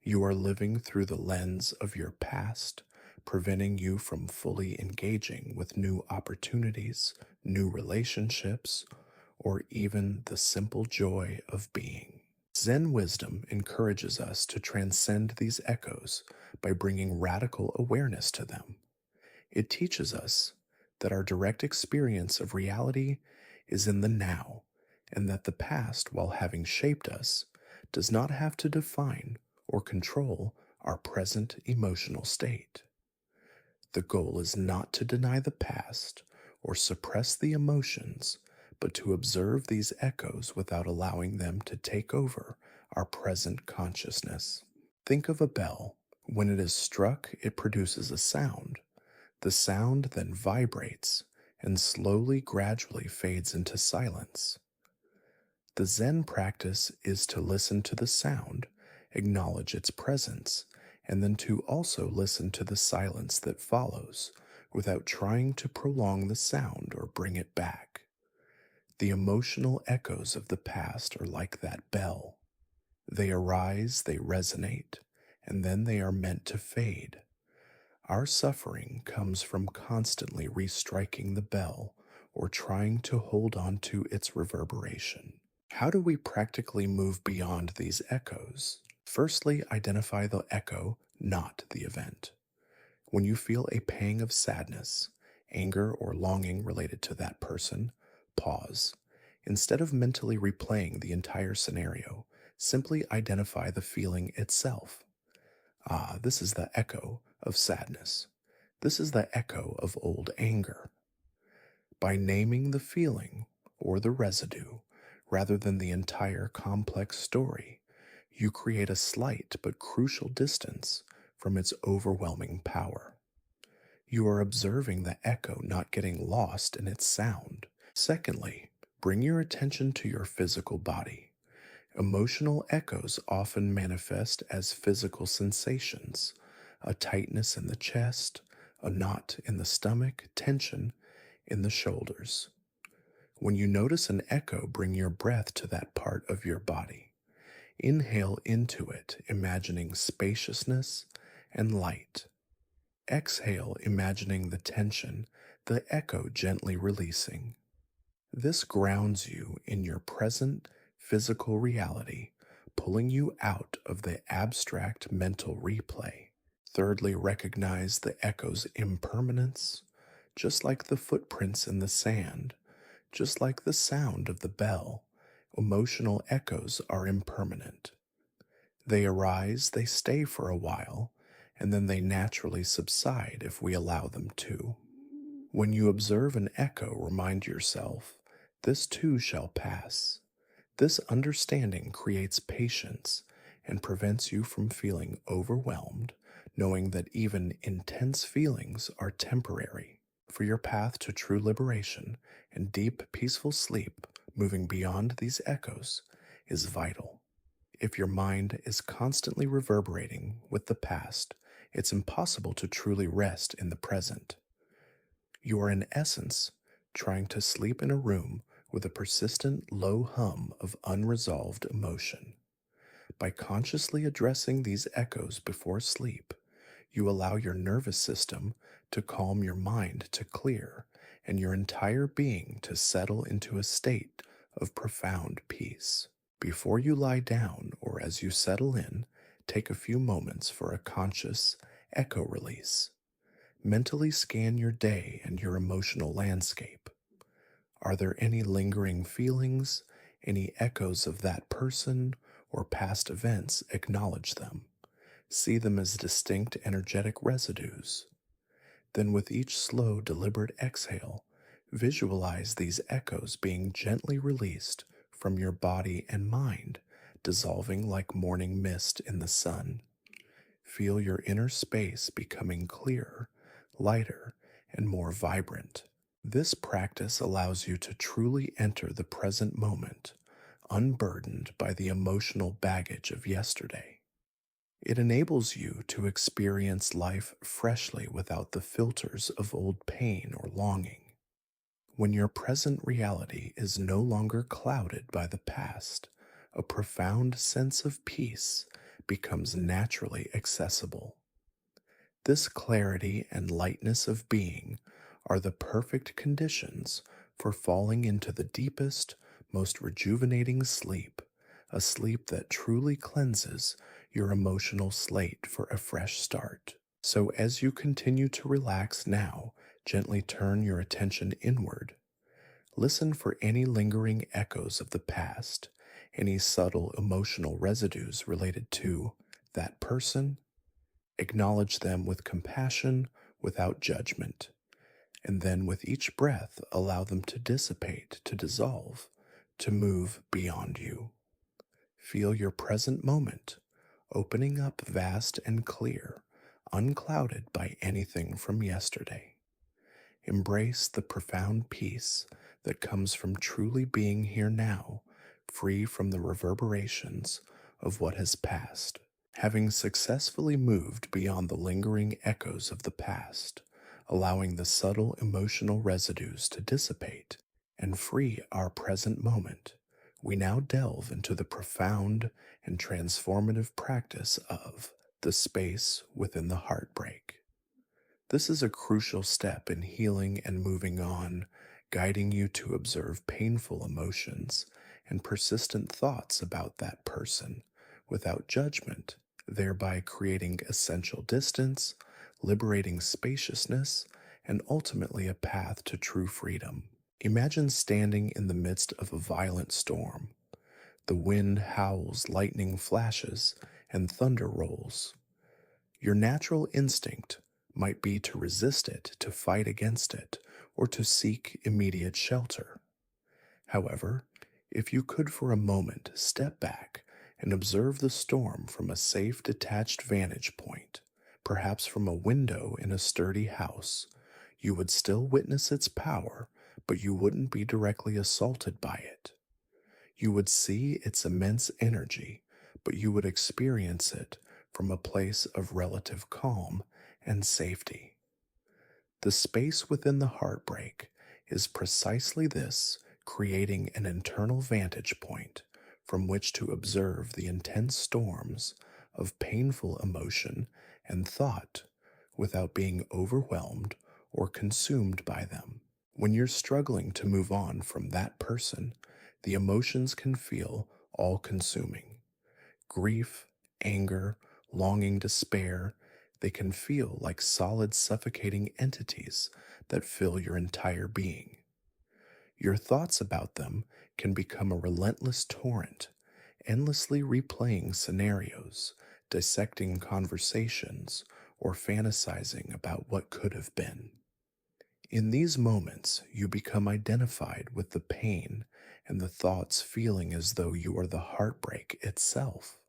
A: You are living through the lens of your past, preventing you from fully engaging with new opportunities, new relationships, or even the simple joy of being. Zen wisdom encourages us to transcend these echoes by bringing radical awareness to them. It teaches us that our direct experience of reality is in the now, and that the past, while having shaped us, does not have to define or control our present emotional state. The goal is not to deny the past or suppress the emotions, but to observe these echoes without allowing them to take over our present consciousness. Think of a bell. When it is struck, it produces a sound. The sound then vibrates and slowly, gradually fades into silence. The Zen practice is to listen to the sound, acknowledge its presence, and then to also listen to the silence that follows without trying to prolong the sound or bring it back. The emotional echoes of the past are like that bell. They arise, they resonate, and then they are meant to fade. Our suffering comes from constantly restriking the bell or trying to hold on to its reverberation. How do we practically move beyond these echoes? Firstly, identify the echo, not the event. When you feel a pang of sadness, anger, or longing related to that person, pause. Instead of mentally replaying the entire scenario, simply identify the feeling itself. Ah, this is the echo of sadness. This is the echo of old anger. By naming the feeling or the residue, rather than the entire complex story, you create a slight but crucial distance from its overwhelming power. You are observing the echo not getting lost in its sound. Secondly, bring your attention to your physical body. Emotional echoes often manifest as physical sensations, a tightness in the chest, a knot in the stomach, tension in the shoulders. When you notice an echo, bring your breath to that part of your body. Inhale into it, imagining spaciousness and light. Exhale, imagining the tension, the echo gently releasing. This grounds you in your present physical reality, pulling you out of the abstract mental replay. Thirdly, recognize the echo's impermanence, just like the footprints in the sand, just like the sound of the bell. Emotional echoes are impermanent. They arise, they stay for a while, and then they naturally subside if we allow them to. When you observe an echo, remind yourself, this too shall pass. This understanding creates patience and prevents you from feeling overwhelmed, knowing that even intense feelings are temporary. For your path to true liberation and deep, peaceful sleep, moving beyond these echoes is vital. If your mind is constantly reverberating with the past, it's impossible to truly rest in the present. You are, in essence, trying to sleep in a room with a persistent low hum of unresolved emotion. By consciously addressing these echoes before sleep, you allow your nervous system to calm, your mind to clear, and your entire being to settle into a state of profound peace. Before you lie down or as you settle in, take a few moments for a conscious echo release. Mentally scan your day and your emotional landscape. Are there any lingering feelings, any echoos of that person or past events? Acknowledge them. See them as distinct energetic residues. Then, with each slow, deliberate exhale, visualize these echoes being gently released from your body and mind, dissolving like morning mist in the sun. Feel your inner space becoming clearer, lighter, and more vibrant. This practice allows you to truly enter the present moment, unburdened by the emotional baggage of yesterday. It enables you to experience life freshly without the filters of old pain or longing. When your present reality is no longer clouded by the past, a profound sense of peace becomes naturally accessible. This clarity and lightness of being are the perfect conditions for falling into the deepest, most rejuvenating sleep, a sleep that truly cleanses your emotional slate for a fresh start. So, as you continue to relax now, gently turn your attention inward. Listen for any lingering echoes of the past, any subtle emotional residues related to that person. Acknowledge them with compassion, without judgment, and then with each breath, allow them to dissipate, to dissolve, to move beyond you. Feel your present moment, opening up vast and clear, unclouded by anything from yesterday. Embrace the profound peace that comes from truly being here now, free from the reverberations of what has passed. Having successfully moved beyond the lingering echoes of the past, allowing the subtle emotional residues to dissipate and free our present moment, we now delve into the profound and transformative practice of the space within the heartbreak. This is a crucial step in healing and moving on, guiding you to observe painful emotions and persistent thoughts about that person without judgment, thereby creating essential distance, liberating spaciousness, and ultimately a path to true freedom. Imagine standing in the midst of a violent storm. The wind howls, lightning flashes, and thunder rolls. Your natural instinct might be to resist it, to fight against it, or to seek immediate shelter. However, if you could for a moment step back and observe the storm from a safe, detached vantage point, perhaps from a window in a sturdy house, you would still witness its power, but you wouldn't be directly assaulted by it. You would see its immense energy, but you would experience it from a place of relative calm and safety. The space within the heartbreak is precisely this, creating an internal vantage point from which to observe the intense storms of painful emotion and thought without being overwhelmed or consumed by them. When you're struggling to move on from that person, the emotions can feel all consuming. Grief, anger, longing, despair, they can feel like solid, suffocating entities that fill your entire being. Your thoughts about them can become a relentless torrent, endlessly replaying scenarios, dissecting conversations, or fantasizing about what could have been. In these moments, you become identified with the pain and the thoughts, feeling as though you are the heartbreak itself.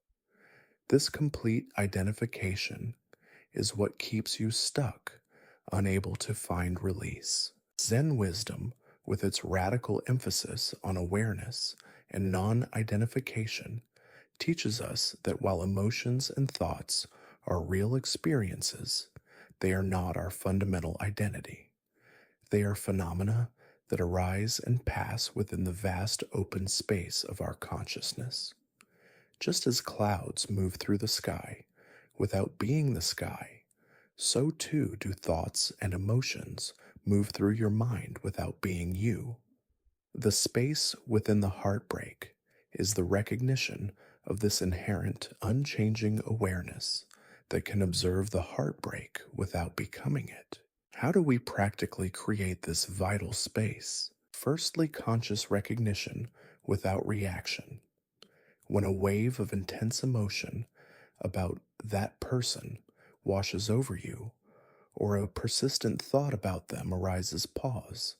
A: This complete identification is what keeps you stuck, unable to find release. Zen wisdom, with its radical emphasis on awareness and non identification, teaches us that while emotions and thoughts are real experiences, they are not our fundamental identity. They are phenomena that arise and pass within the vast open space of our consciousness. Just as clouds move through the sky without being the sky, so too do thoughts and emotions move through your mind without being you. The space within the heartbreak is the recognition of this inherent, unchanging awareness that can observe the heartbreak without becoming it. How do we practically create this vital space? Firstly, conscious recognition without reaction. When a wave of intense emotion about that person washes over you, or a persistent thought about them arises, pause.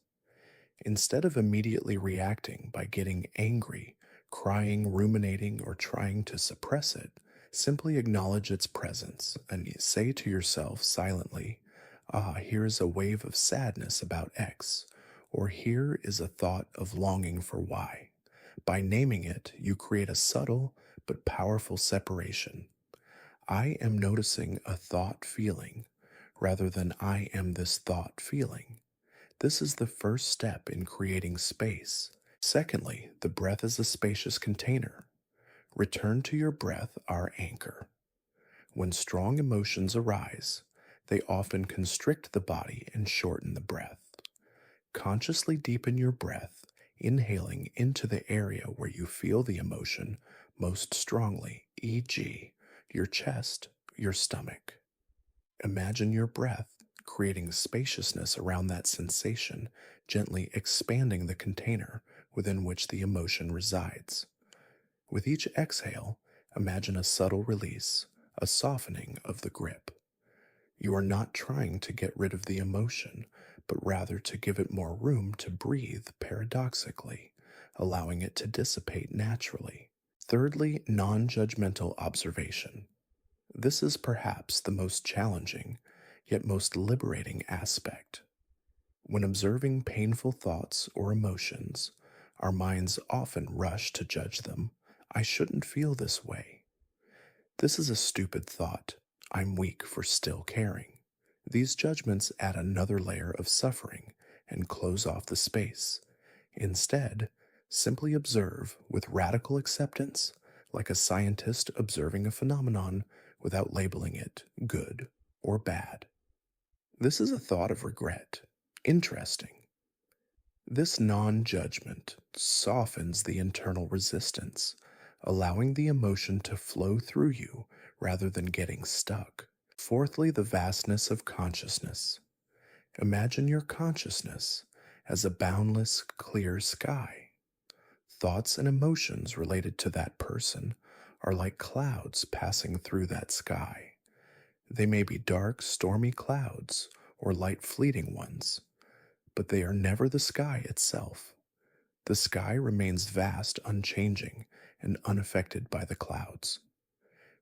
A: Instead of immediately reacting by getting angry, crying, ruminating, or trying to suppress it, simply acknowledge its presence and say to yourself silently, "Ah, here is a wave of sadness about X," or "Here is a thought of longing for Y." By naming it, you create a subtle but powerful separation. I am noticing a thought feeling rather than I am this thought feeling. This is the first step in creating space. Secondly, the breath is a spacious container. Return to your breath, our anchor. When strong emotions arise, they often constrict the body and shorten the breath. Consciously deepen your breath, inhaling into the area where you feel the emotion most strongly, e.g., your chest, your stomach. Imagine your breath creating spaciousness around that sensation, gently expanding the container within which the emotion resides. With each exhale, imagine a subtle release, a softening of the grip. You are not trying to get rid of the emotion, but rather to give it more room to breathe paradoxically, allowing it to dissipate naturally. Thirdly, non judgmental observation. This is perhaps the most challenging, yet most liberating aspect. When observing painful thoughts or emotions, our minds often rush to judge them. I shouldn't feel this way. This is a stupid thought. I'm weak for still caring. These judgments add another layer of suffering and close off the space. Instead, simply observe with radical acceptance, like a scientist observing a phenomenon without labeling it good or bad. This is a thought of regret. Interesting. This non judgment softens the internal resistance, allowing the emotion to flow through you rather than getting stuck. Fourthly, the vastness of consciousness. Imagine your consciousness as a boundless, clear sky. Thoughts and emotions related to that person are like clouds passing through that sky. They may be dark, stormy clouds or light, fleeting ones, but they are never the sky itself. The sky remains vast, unchanging, and unaffected by the clouds.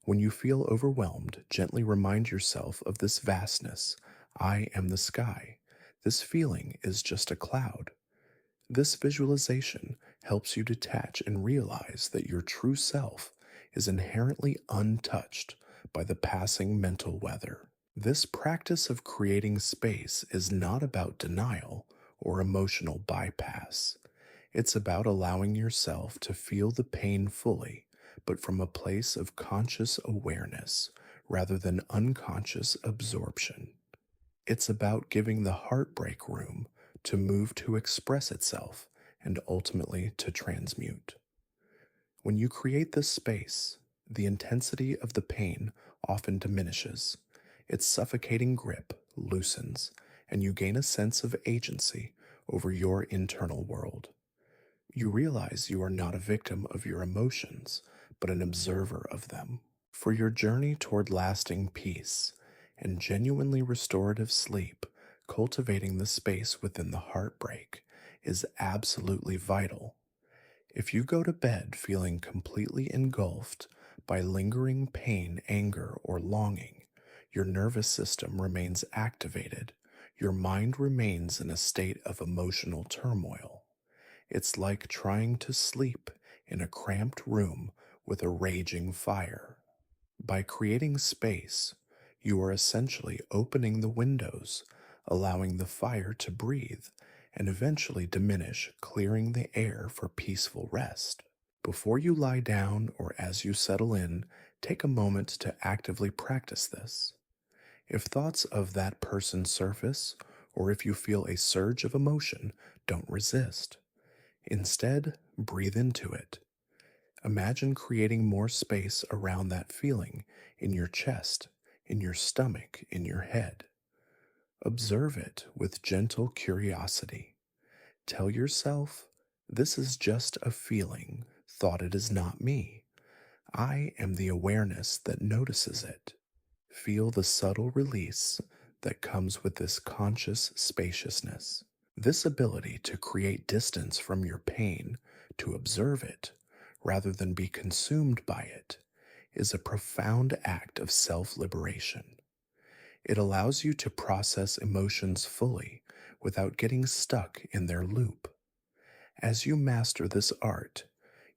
A: When you feel overwhelmed, gently remind yourself of this vastness. I am the sky. This feeling is just a cloud. This visualization helps you detach and realize that your true self is inherently untouched by the passing mental weather. This practice of creating space is not about denial or emotional bypass. It's about allowing yourself to feel the pain fully, but from a place of conscious awareness rather than unconscious absorption. It's about giving the heartbreak room to move, to express itself, and ultimately to transmute. When you create this space, the intensity of the pain often diminishes. Its suffocating grip loosens, and you gain a sense of agency over your internal world. You realize you are not a victim of your emotions, but an observer of them. For your journey toward lasting peace, and genuinely restorative sleep, cultivating the space within the heartbreak, is absolutely vital. If you go to bed feeling completely engulfed by lingering pain, anger, or longing, your nervous system remains activated, your mind remains in a state of emotional turmoil. It's like trying to sleep in a cramped room with a raging fire. By creating space, you are essentially opening the windows, allowing the fire to breathe and eventually diminish, clearing the air for peaceful rest. Before you lie down or as you settle in, take a moment to actively practice this. If thoughts of that person surface, or if you feel a surge of emotion, don't resist. Instead, breathe into it. Imagine creating more space around that feeling in your chest, in your stomach, in your head. Observe it with gentle curiosity. Tell yourself, this is just a feeling, thought it is not me. I am the awareness that notices it. Feel the subtle release that comes with this conscious spaciousness. This ability to create distance from your pain, to observe it, rather than be consumed by it, is a profound act of self liberation. It allows you to process emotions fully without getting stuck in their loop. As you master this art,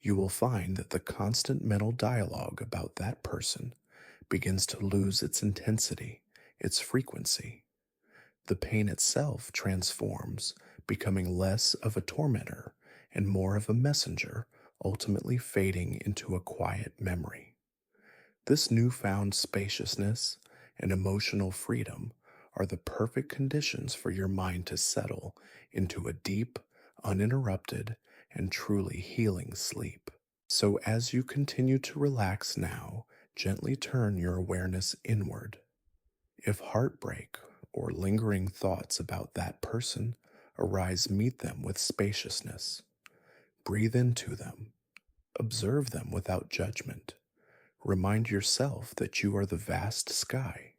A: you will find that the constant mental dialogue about that person begins to lose its intensity, its frequency. The pain itself transforms, becoming less of a tormentor and more of a messenger, ultimately fading into a quiet memory. This newfound spaciousness and emotional freedom are the perfect conditions for your mind to settle into a deep, uninterrupted, and truly healing sleep. So, as you continue to relax now, gently turn your awareness inward. If heartbreak or lingering thoughts about that person arise, meet them with spaciousness. Breathe into them. Observe them without judgment. Remind yourself that you are the vast sky,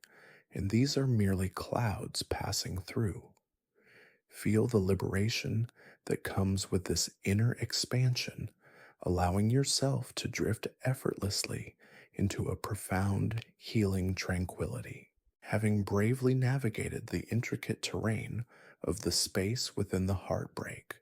A: and these are merely clouds passing through. Feel the liberation that comes with this inner expansion, allowing yourself to drift effortlessly into a profound, healing tranquility. Having bravely navigated the intricate terrain of the space within the heartbreak,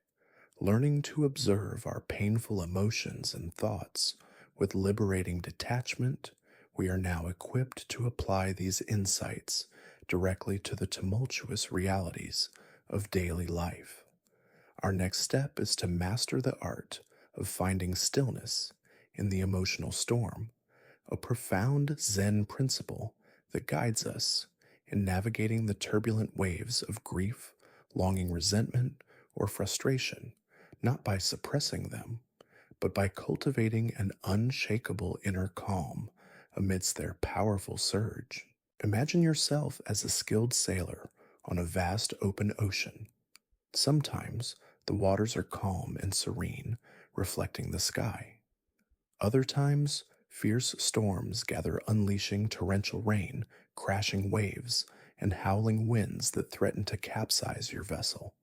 A: learning to observe our painful emotions and thoughts with liberating detachment, we are now equipped to apply these insights directly to the tumultuous realities of daily life. Our next step is to master the art of finding stillness in the emotional storm, a profound Zen principle that guides us in navigating the turbulent waves of grief, longing, resentment, or frustration, not by suppressing them, but by cultivating an unshakable inner calm amidst their powerful surge. Imagine yourself as a skilled sailor on a vast open ocean. Sometimes the waters are calm and serene, reflecting the sky. Other times, fierce storms gather, unleashing torrential rain, crashing waves, and howling winds that threaten to capsize your vessel.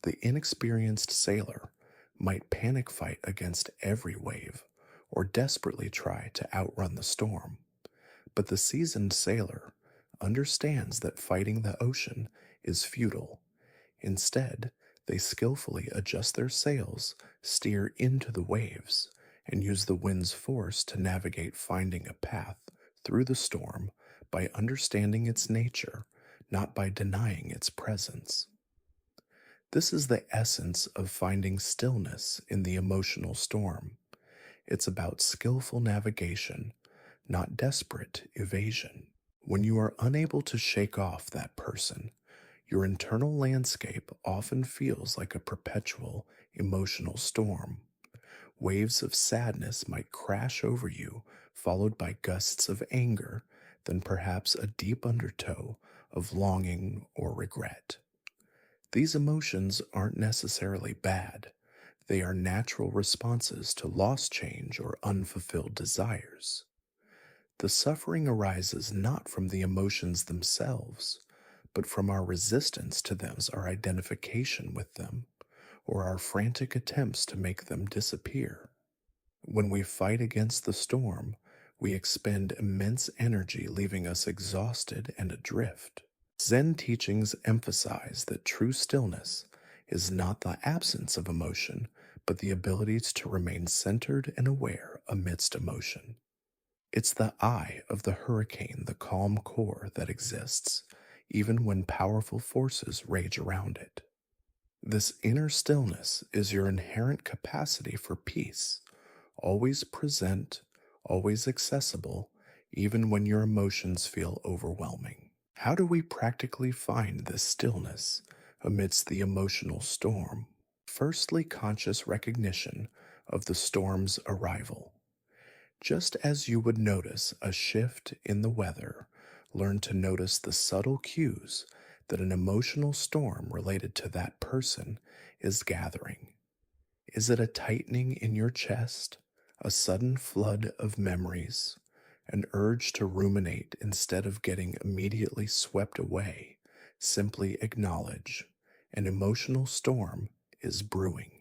A: The inexperienced sailor might panic fight against every wave or desperately try to outrun the storm, but the seasoned sailor understands that fighting the ocean is futile. Instead, they skillfully adjust their sails, steer into the waves, and use the wind's force to navigate, finding a path through the storm by understanding its nature, not by denying its presence. This is the essence of finding stillness in the emotional storm. It's about skillful navigation, not desperate evasion. When you are unable to shake off that person, your internal landscape often feels like a perpetual emotional storm. Waves of sadness might crash over you, followed by gusts of anger, then perhaps a deep undertow of longing or regret. These emotions aren't necessarily bad. They are natural responses to lost change or unfulfilled desires. The suffering arises not from the emotions themselves, but from our resistance to them, our identification with them, or our frantic attempts to make them disappear. When we fight against the storm, we expend immense energy, leaving us exhausted and adrift. Zen teachings emphasize that true stillness is not the absence of emotion, but the ability to remain centered and aware amidst emotion. It's the eye of the hurricane, the calm core that exists, even when powerful forces rage around it. This inner stillness is your inherent capacity for peace, always present, always accessible, even when your emotions feel overwhelming. How do we practically find this stillness amidst the emotional storm? Firstly, conscious recognition of the storm's arrival. Just as you would notice a shift in the weather, learn to notice the subtle cues that an emotional storm related to that person is gathering. Is it a tightening in your chest, a sudden flood of memories, an urge to ruminate instead of getting immediately swept away? Simply acknowledge an emotional storm is brewing.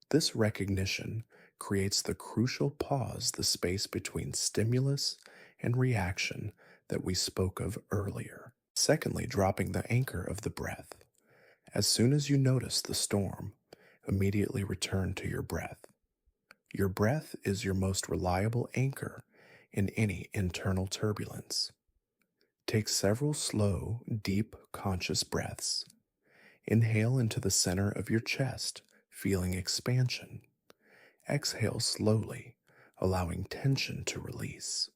A: This recognition creates the crucial pause, the space between stimulus and reaction that we spoke of earlier. Secondly, dropping the anchor of the breath. As soon as you notice the storm, immediately return to your breath. Your breath is your most reliable anchor in any internal turbulence. Take several slow, deep, conscious breaths. Inhale into the center of your chest, feeling expansion. Exhale slowly, allowing tension to release.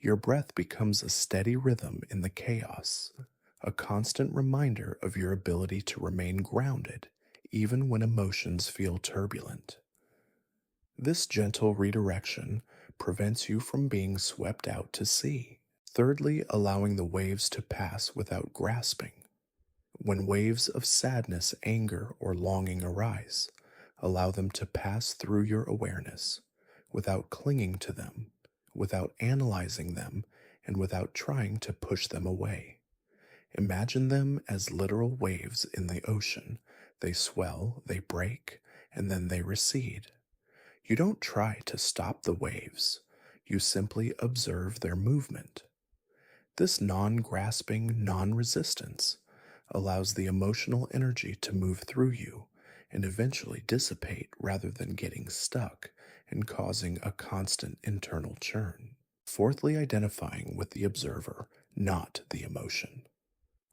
A: Your breath becomes a steady rhythm in the chaos, a constant reminder of your ability to remain grounded even when emotions feel turbulent. This gentle redirection prevents you from being swept out to sea. Thirdly, allowing the waves to pass without grasping. When waves of sadness, anger, or longing arise, allow them to pass through your awareness without clinging to them, without analyzing them, and without trying to push them away. Imagine them as literal waves in the ocean. They swell, they break, and then they recede. You don't try to stop the waves, you simply observe their movement. This non grasping, non resistance allows the emotional energy to move through you and eventually dissipate rather than getting stuck and causing a constant internal churn. Fourthly, identifying with the observer, not the emotion.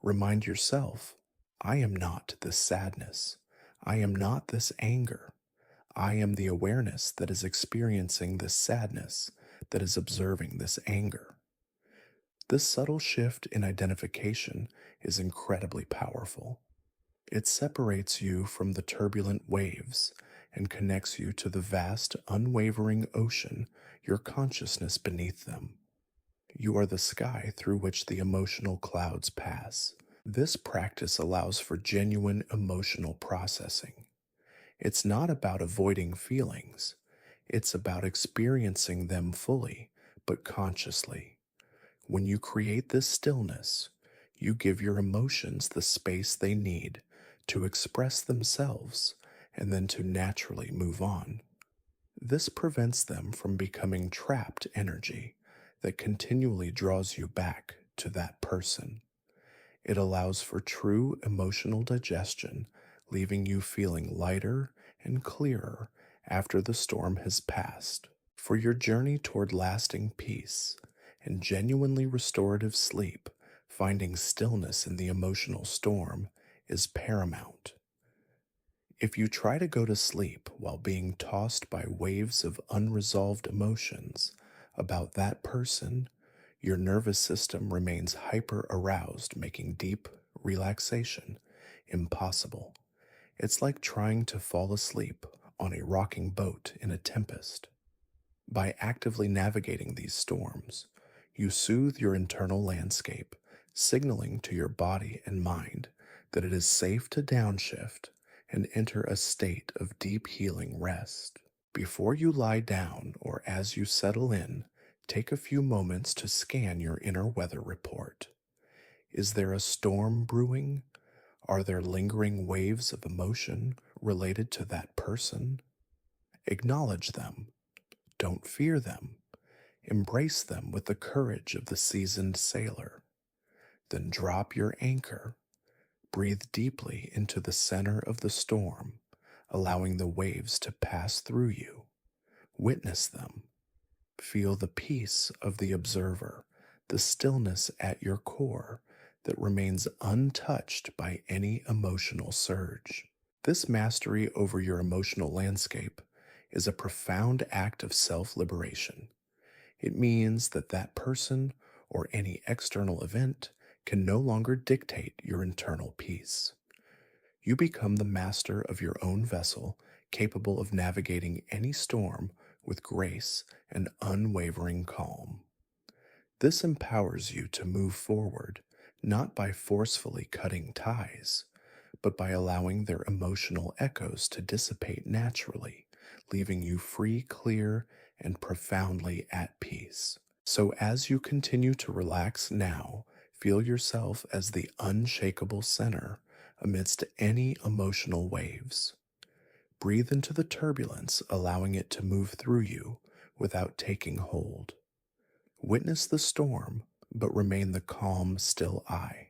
A: Remind yourself, I am not this sadness. I am not this anger. I am the awareness that is experiencing this sadness, that is observing this anger. This subtle shift in identification is incredibly powerful. It separates you from the turbulent waves and connects you to the vast, unwavering ocean, your consciousness beneath them. You are the sky through which the emotional clouds pass. This practice allows for genuine emotional processing. It's not about avoiding feelings, it's about experiencing them fully, but consciously. When you create this stillness, you give your emotions the space they need to express themselves and then to naturally move on. This prevents them from becoming trapped energy that continually draws you back to that person. It allows for true emotional digestion, leaving you feeling lighter and clearer after the storm has passed. For your journey toward lasting peace and genuinely restorative sleep, finding stillness in the emotional storm is paramount. If you try to go to sleep while being tossed by waves of unresolved emotions about that person, your nervous system remains hyper aroused, making deep relaxation impossible. It's like trying to fall asleep on a rocking boat in a tempest. By actively navigating these storms, you soothe your internal landscape, signaling to your body and mind that it is safe to downshift and enter a state of deep healing rest. Before you lie down or as you settle in, Take a few moments to scan your inner weather report. Is there a storm brewing? Are there lingering waves of emotion related to that person? Acknowledge them. Don't fear them. Embrace them with the courage of the seasoned sailor. Then drop your anchor. Breathe deeply into the center of the storm, allowing the waves to pass through you. Witness them. Feel the peace of the observer, the stillness at your core that remains untouched by any emotional surge. This mastery over your emotional landscape is a profound act of self-liberation. It means that that person or any external event can no longer dictate your internal peace. You become the master of your own vessel, capable of navigating any storm with grace and unwavering calm. This empowers you to move forward, not by forcefully cutting ties, but by allowing their emotional echoes to dissipate naturally, leaving you free, clear, and profoundly at peace. So as you continue to relax now, feel yourself as the unshakable center amidst any emotional waves. Breathe into the turbulence, allowing it to move through you without taking hold. Witness the storm, but remain the calm, still eye.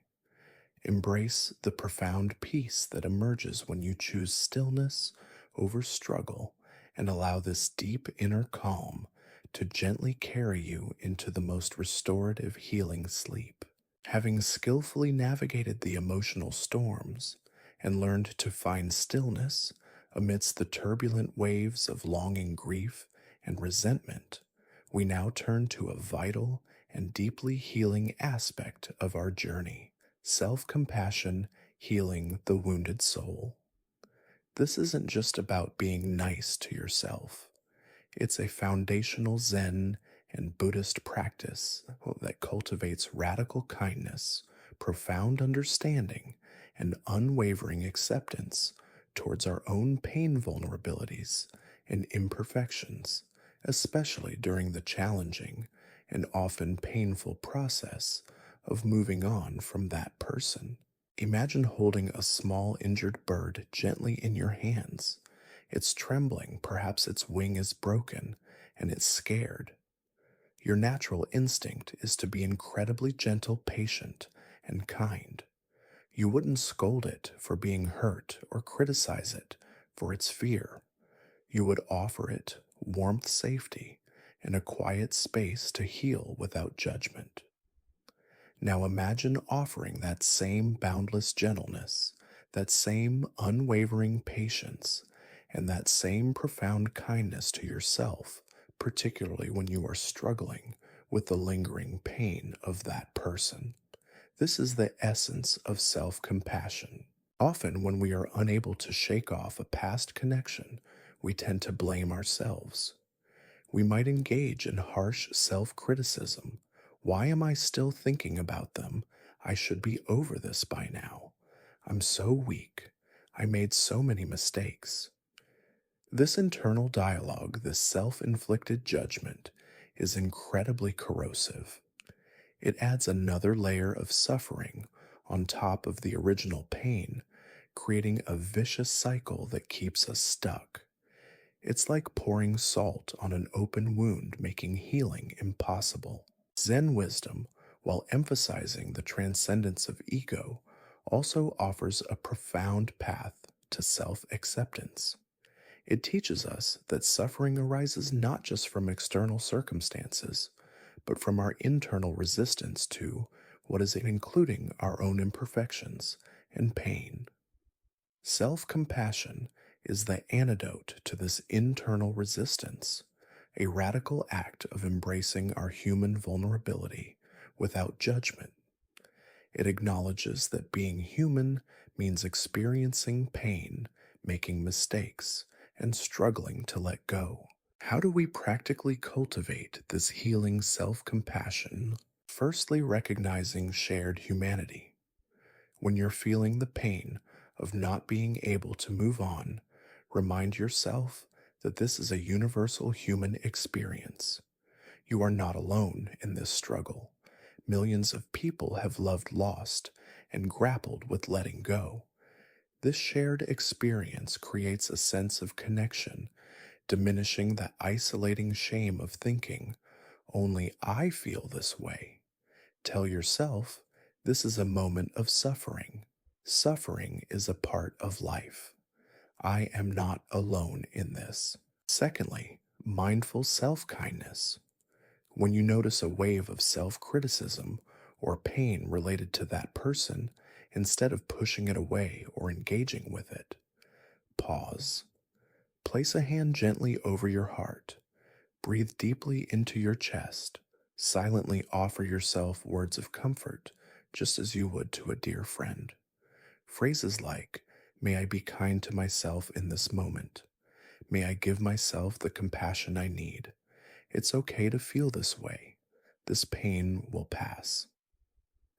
A: Embrace the profound peace that emerges when you choose stillness over struggle and allow this deep inner calm to gently carry you into the most restorative healing sleep. Having skillfully navigated the emotional storms and learned to find stillness amidst the turbulent waves of longing, grief, and resentment, we now turn to a vital and deeply healing aspect of our journey: self-compassion, healing the wounded soul. This isn't just about being nice to yourself. It's a foundational Zen and Buddhist practice that cultivates radical kindness, profound understanding, and unwavering acceptance towards our own pain, vulnerabilities, and imperfections, especially during the challenging and often painful process of moving on from that person. Imagine holding a small injured bird gently in your hands. It's trembling, perhaps its wing is broken, and it's scared. Your natural instinct is to be incredibly gentle, patient, and kind. You wouldn't scold it for being hurt or criticize it for its fear. You would offer it warmth, safety, and a quiet space to heal without judgment. Now imagine offering that same boundless gentleness, that same unwavering patience, and that same profound kindness to yourself, particularly when you are struggling with the lingering pain of that person. This is the essence of self-compassion. Often, when we are unable to shake off a past connection, we tend to blame ourselves. We might engage in harsh self-criticism. Why am I still thinking about them? I should be over this by now. I'm so weak. I made so many mistakes. This internal dialogue, this self-inflicted judgment, is incredibly corrosive. It adds another layer of suffering on top of the original pain, creating a vicious cycle that keeps us stuck. It's like pouring salt on an open wound, making healing impossible. Zen wisdom, while emphasizing the transcendence of ego, also offers a profound path to self-acceptance. It teaches us that suffering arises not just from external circumstances, but from our internal resistance to what is including our own imperfections and pain. Self-compassion is the antidote to this internal resistance, a radical act of embracing our human vulnerability without judgment. It acknowledges that being human means experiencing pain, making mistakes, and struggling to let go. How do we practically cultivate this healing self-compassion? Firstly, recognizing shared humanity. When you're feeling the pain of not being able to move on, remind yourself that this is a universal human experience. You are not alone in this struggle. Millions of people have loved lost and grappled with letting go. This shared experience creates a sense of connection, diminishing the isolating shame of thinking, only I feel this way. Tell yourself, this is a moment of suffering. Suffering is a part of life. I am not alone in this. Secondly, mindful self kindness. When you notice a wave of self criticism or pain related to that person, instead of pushing it away or engaging with it, pause. Place a hand gently over your heart. Breathe deeply into your chest. Silently offer yourself words of comfort, just as you would to a dear friend. Phrases like, may I be kind to myself in this moment. May I give myself the compassion I need. It's okay to feel this way. This pain will pass.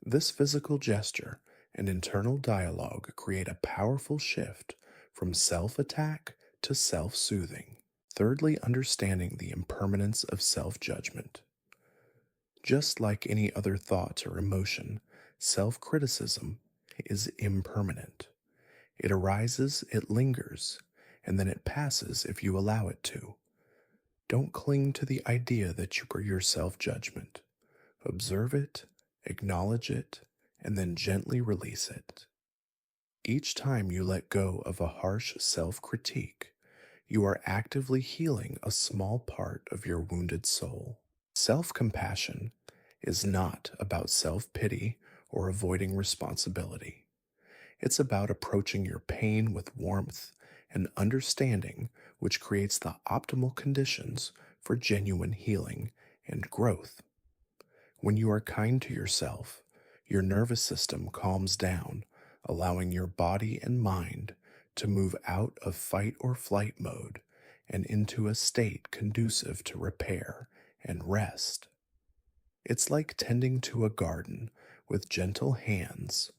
A: This physical gesture and internal dialogue create a powerful shift from self attack to self soothing. Thirdly, understanding the impermanence of self judgment. Just like any other thought or emotion, self criticism is impermanent. It arises, it lingers, and then it passes if you allow it to. Don't cling to the idea that you are your self judgment. Observe it, acknowledge it, and then gently release it. Each time you let go of a harsh self critique, you are actively healing a small part of your wounded soul. Self compassion is not about self pity or avoiding responsibility. It's about approaching your pain with warmth and understanding, which creates the optimal conditions for genuine healing and growth. When you are kind to yourself, your nervous system calms down, allowing your body and mind to move out of fight or flight mode and into a state conducive to repair and rest. It's like tending to a garden with gentle hands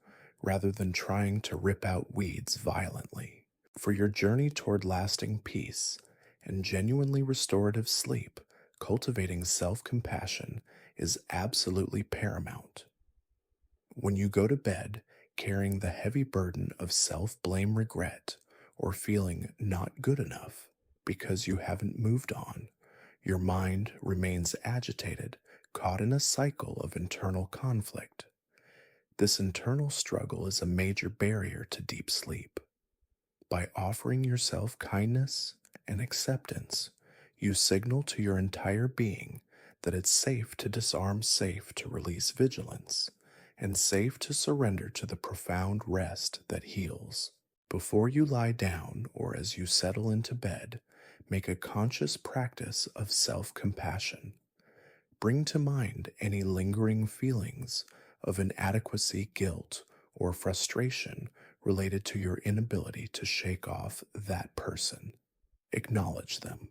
A: rather than trying to rip out weeds violently. For your journey toward lasting peace and genuinely restorative sleep, cultivating self compassion is absolutely paramount. When you go to bed carrying the heavy burden of self blame, regret, or feeling not good enough because you haven't moved on, your mind remains agitated, caught in a cycle of internal conflict. This internal struggle is a major barrier to deep sleep. By offering yourself kindness and acceptance, you signal to your entire being that it's safe to disarm, safe to release vigilance, and safe to surrender to the profound rest that heals. Before you lie down or as you settle into bed, make a conscious practice of self compassion. Bring to mind any lingering feelings of inadequacy, guilt, or frustration related to your inability to shake off that person. Acknowledge them.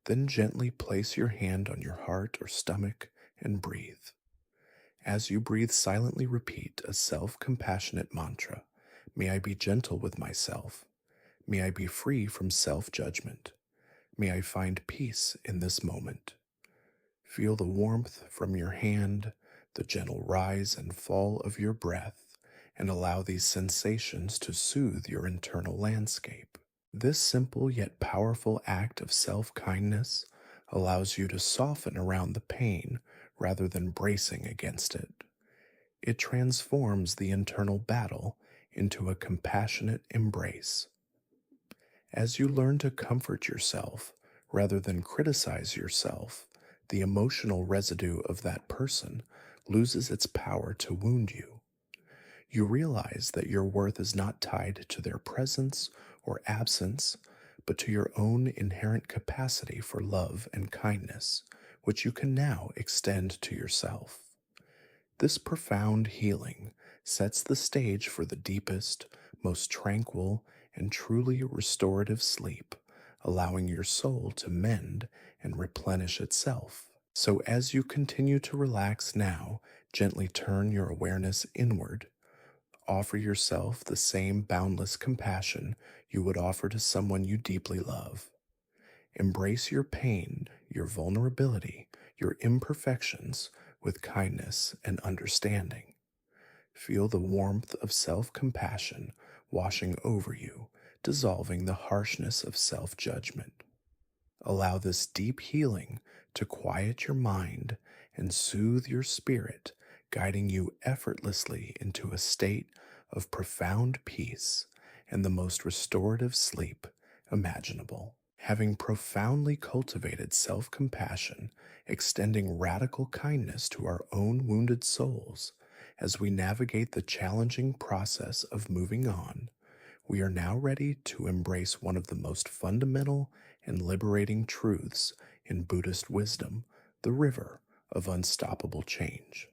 A: Then gently place your hand on your heart or stomach and breathe. As you breathe, silently repeat a self compassionate mantra. May I be gentle with myself. May I be free from self judgment. May I find peace in this moment. Feel the warmth from your hand, the gentle rise and fall of your breath, and allow these sensations to soothe your internal landscape. This simple yet powerful act of self kindness allows you to soften around the pain rather than bracing against it. It transforms the internal battle into a compassionate embrace. As you learn to comfort yourself rather than criticize yourself, the emotional residue of that person loses its power to wound you. You realize that your worth is not tied to their presence or absence, but to your own inherent capacity for love and kindness, which you can now extend to yourself. This profound healing sets the stage for the deepest, most tranquil, and truly restorative sleep, allowing your soul to mend and replenish itself. So, as you continue to relax now, gently turn your awareness inward. Offer yourself the same boundless compassion you would offer to someone you deeply love. Embrace your pain, your vulnerability, your imperfections with kindness and understanding. Feel the warmth of self compassion washing over you, dissolving the harshness of self judgment. Allow this deep healing to quiet your mind and soothe your spirit, guiding you effortlessly into a state of profound peace and the most restorative sleep imaginable. Having profoundly cultivated self compassion, extending radical kindness to our own wounded souls as we navigate the challenging process of moving on, we are now ready to embrace one of the most fundamental and liberating truths in Buddhist wisdom, the river of unstoppable change.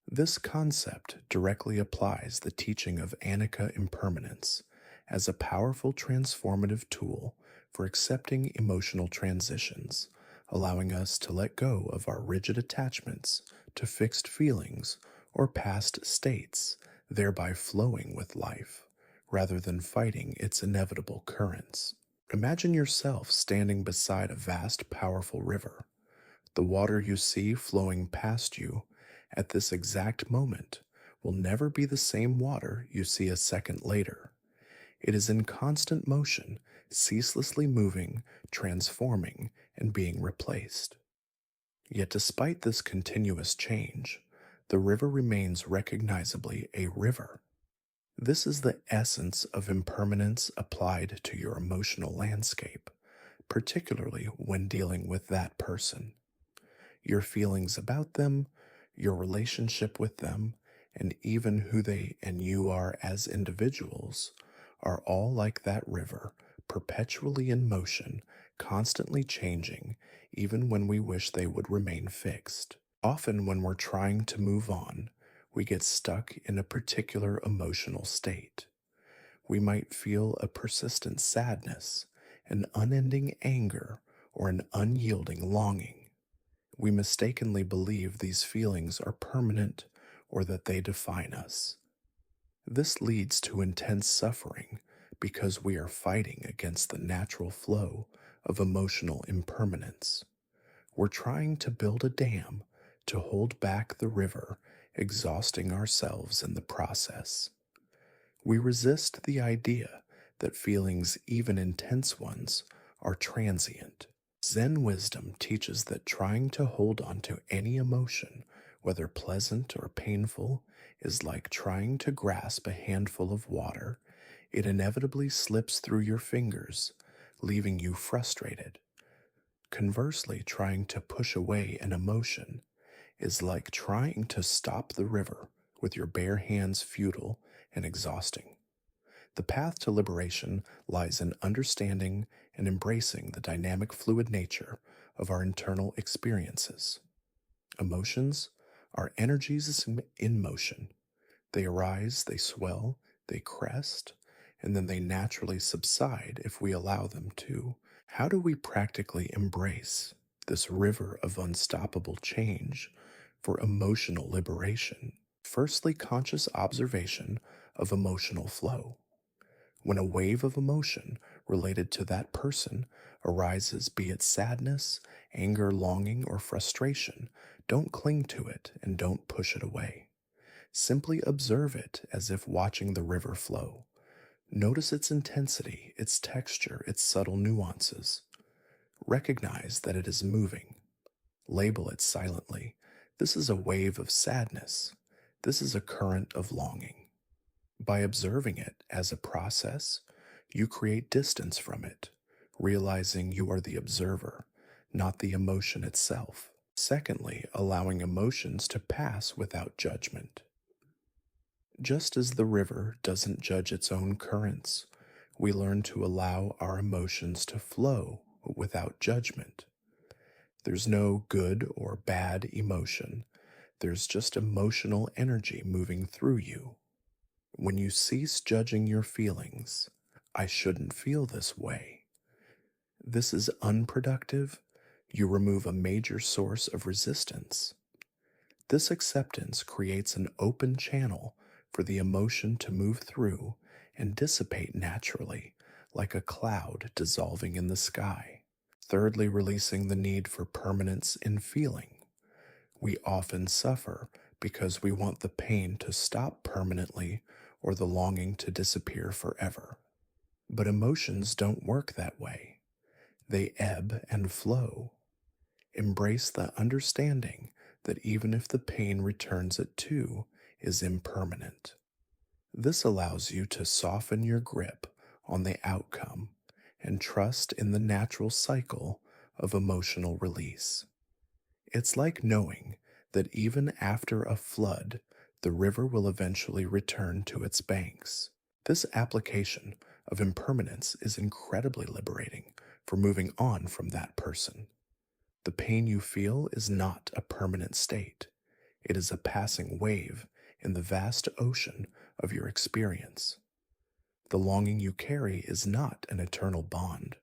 A: This concept directly applies the teaching of Anicca impermanence as a powerful transformative tool for accepting emotional transitions, allowing us to let go of our rigid attachments to fixed feelings or past states, thereby flowing with life rather than fighting its inevitable currents. Imagine yourself standing beside a vast, powerful river. The water you see flowing past you at this exact moment will never be the same water you see a second later. It is in constant motion, ceaselessly moving, transforming, and being replaced. Yet, despite this continuous change, the river remains recognizably a river. This is the essence of impermanence applied to your emotional landscape, particularly when dealing with that person. Your feelings about them, your relationship with them, and even who they and you are as individuals are all like that river, perpetually in motion, constantly changing, even when we wish they would remain fixed. Often, when we're trying to move on, we get stuck in a particular emotional state. We might feel a persistent sadness, an unending anger, or an unyielding longing. We mistakenly believe these feelings are permanent or that they define us. This leads to intense suffering because we are fighting against the natural flow of emotional impermanence. We're trying to build a dam to hold back the river, exhausting ourselves in the process. We resist the idea that feelings, even intense ones, are transient. Zen wisdom teaches that trying to hold on to any emotion, whether pleasant or painful, is like trying to grasp a handful of water. It inevitably slips through your fingers, leaving you frustrated. Conversely, trying to push away an emotion is like trying to stop the river with your bare hands, futile and exhausting. The path to liberation lies in understanding and embracing the dynamic, fluid nature of our internal experiences. Emotions are energies in motion. They arise, they swell, they crest, and then they naturally subside if we allow them to. How do we practically embrace this river of unstoppable change for emotional liberation? Firstly, conscious observation of emotional flow. When a wave of emotion related to that person arises, be it sadness, anger, longing, or frustration, don't cling to it and don't push it away. Simply observe it as if watching the river flow. Notice its intensity, its texture, its subtle nuances. Recognize that it is moving. Label it silently. This is a wave of sadness. This is a current of longing. By observing it as a process, you create distance from it, realizing you are the observer, not the emotion itself. Secondly, allowing emotions to pass without judgment. Just as the river doesn't judge its own currents, we learn to allow our emotions to flow without judgment. There's no good or bad emotion. There's just emotional energy moving through you. When you cease judging your feelings, I shouldn't feel this way. This is unproductive. You remove a major source of resistance. This acceptance creates an open channel for the emotion to move through and dissipate naturally, like a cloud dissolving in the sky. Thirdly, releasing the need for permanence in feeling. We often suffer because we want the pain to stop permanently or the longing to disappear forever. But emotions don't work that way. They ebb and flow. Embrace the understanding that even if the pain returns at two is impermanent. This allows you to soften your grip on the outcome and trust in the natural cycle of emotional release. It's like knowing that even after a flood, the river will eventually return to its banks. This application of impermanence is incredibly liberating for moving on from that person. The pain you feel is not a permanent state, it is a passing wave in the vast ocean of your experience. The longing you carry is not an eternal bond,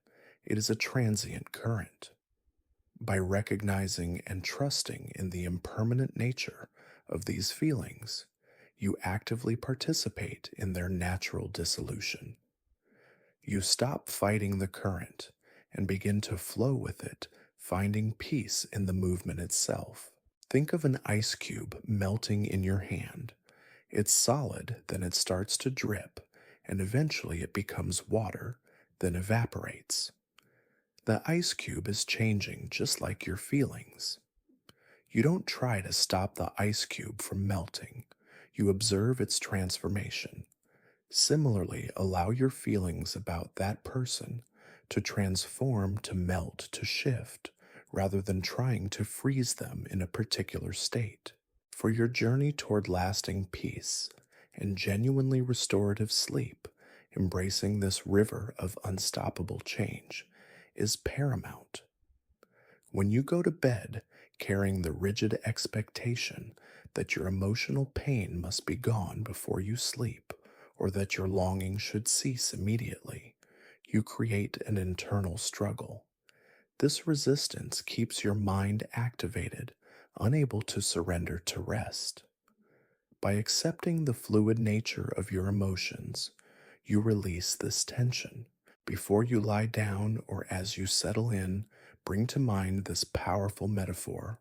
A: it is a transient current. By recognizing and trusting in the impermanent nature of these feelings, you actively participate in their natural dissolution. You stop fighting the current and begin to flow with it, finding peace in the movement itself. Think of an ice cube melting in your hand. It's solid, then it starts to drip, and eventually it becomes water, then evaporates. The ice cube is changing just like your feelings. You don't try to stop the ice cube from melting, you observe its transformation. Similarly, allow your feelings about that person to transform, to melt, to shift, rather than trying to freeze them in a particular state. For your journey toward lasting peace and genuinely restorative sleep, embracing this river of unstoppable change is paramount. When you go to bed carrying the rigid expectation that your emotional pain must be gone before you sleep, or that your longing should cease immediately, you create an internal struggle. This resistance keeps your mind activated, unable to surrender to rest. By accepting the fluid nature of your emotions, you release this tension. Before you lie down or as you settle in, bring to mind this powerful metaphor.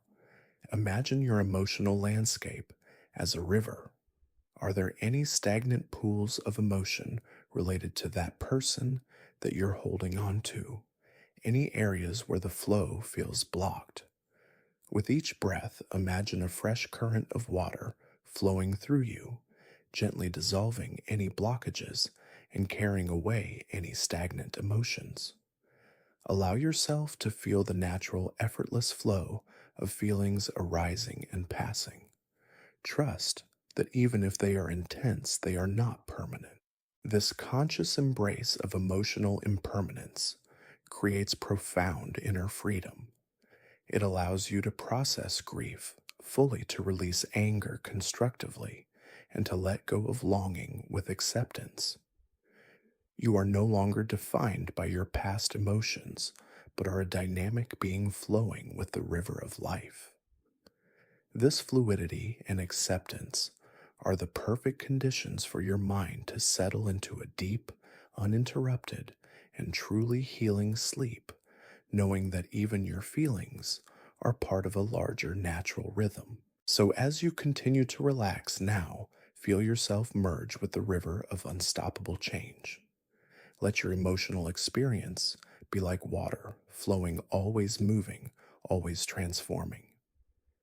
A: Imagine your emotional landscape as a river. Are there any stagnant pools of emotion related to that person that you're holding on to? Any areas where the flow feels blocked? With each breath, imagine a fresh current of water flowing through you, gently dissolving any blockages and carrying away any stagnant emotions. Allow yourself to feel the natural, effortless flow of feelings arising and passing. Trust that even if they are intense, they are not permanent. This conscious embrace of emotional impermanence creates profound inner freedom. It allows you to process grief fully, to release anger constructively, and to let go of longing with acceptance. You are no longer defined by your past emotions, but are a dynamic being flowing with the river of life. This fluidity and acceptance are the perfect conditions for your mind to settle into a deep, uninterrupted, and truly healing sleep, knowing that even your feelings are part of a larger natural rhythm. So, as you continue to relax now, feel yourself merge with the river of unstoppable change. Let your emotional experience be like water, flowing, always moving, always transforming.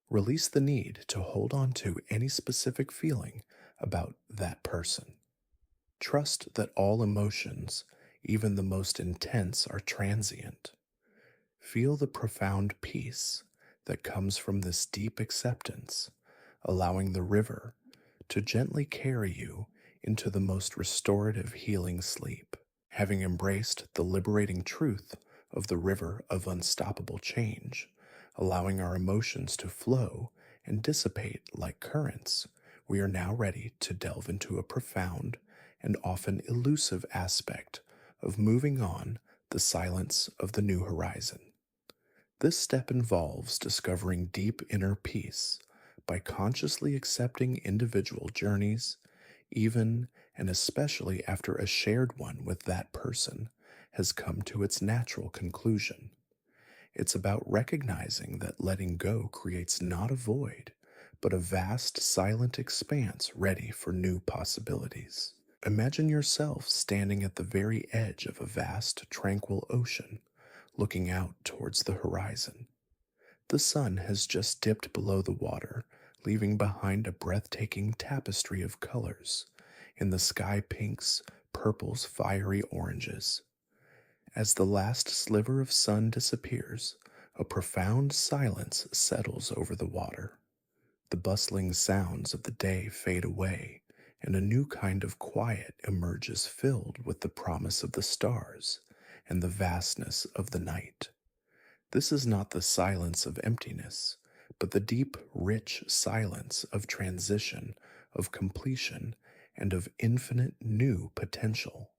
A: Release the need to hold on to any specific feeling about that person. Trust that all emotions, even the most intense, are transient. Feel the profound peace that comes from this deep acceptance, allowing the river to gently carry you into the most restorative healing sleep. Having embraced the liberating truth of the river of unstoppable change, allowing our emotions to flow and dissipate like currents, we are now ready to delve into a profound and often elusive aspect of moving on, the silence of the new horizon. This step involves discovering deep inner peace by consciously accepting individual journeys, even and especially after a shared one with that person has come to its natural conclusion. It's about recognizing that letting go creates not a void, but a vast, silent expanse ready for new possibilities. Imagine yourself standing at the very edge of a vast, tranquil ocean, looking out towards the horizon. The sun has just dipped below the water, leaving behind a breathtaking tapestry of colors in the sky pinks, purples, fiery oranges. As the last sliver of sun disappears, a profound silence settles over the water. The bustling sounds of the day fade away, and a new kind of quiet emerges filled with the promise of the stars and the vastness of the night. This is not the silence of emptiness, but the deep, rich silence of transition, of completion, and of infinite new potential.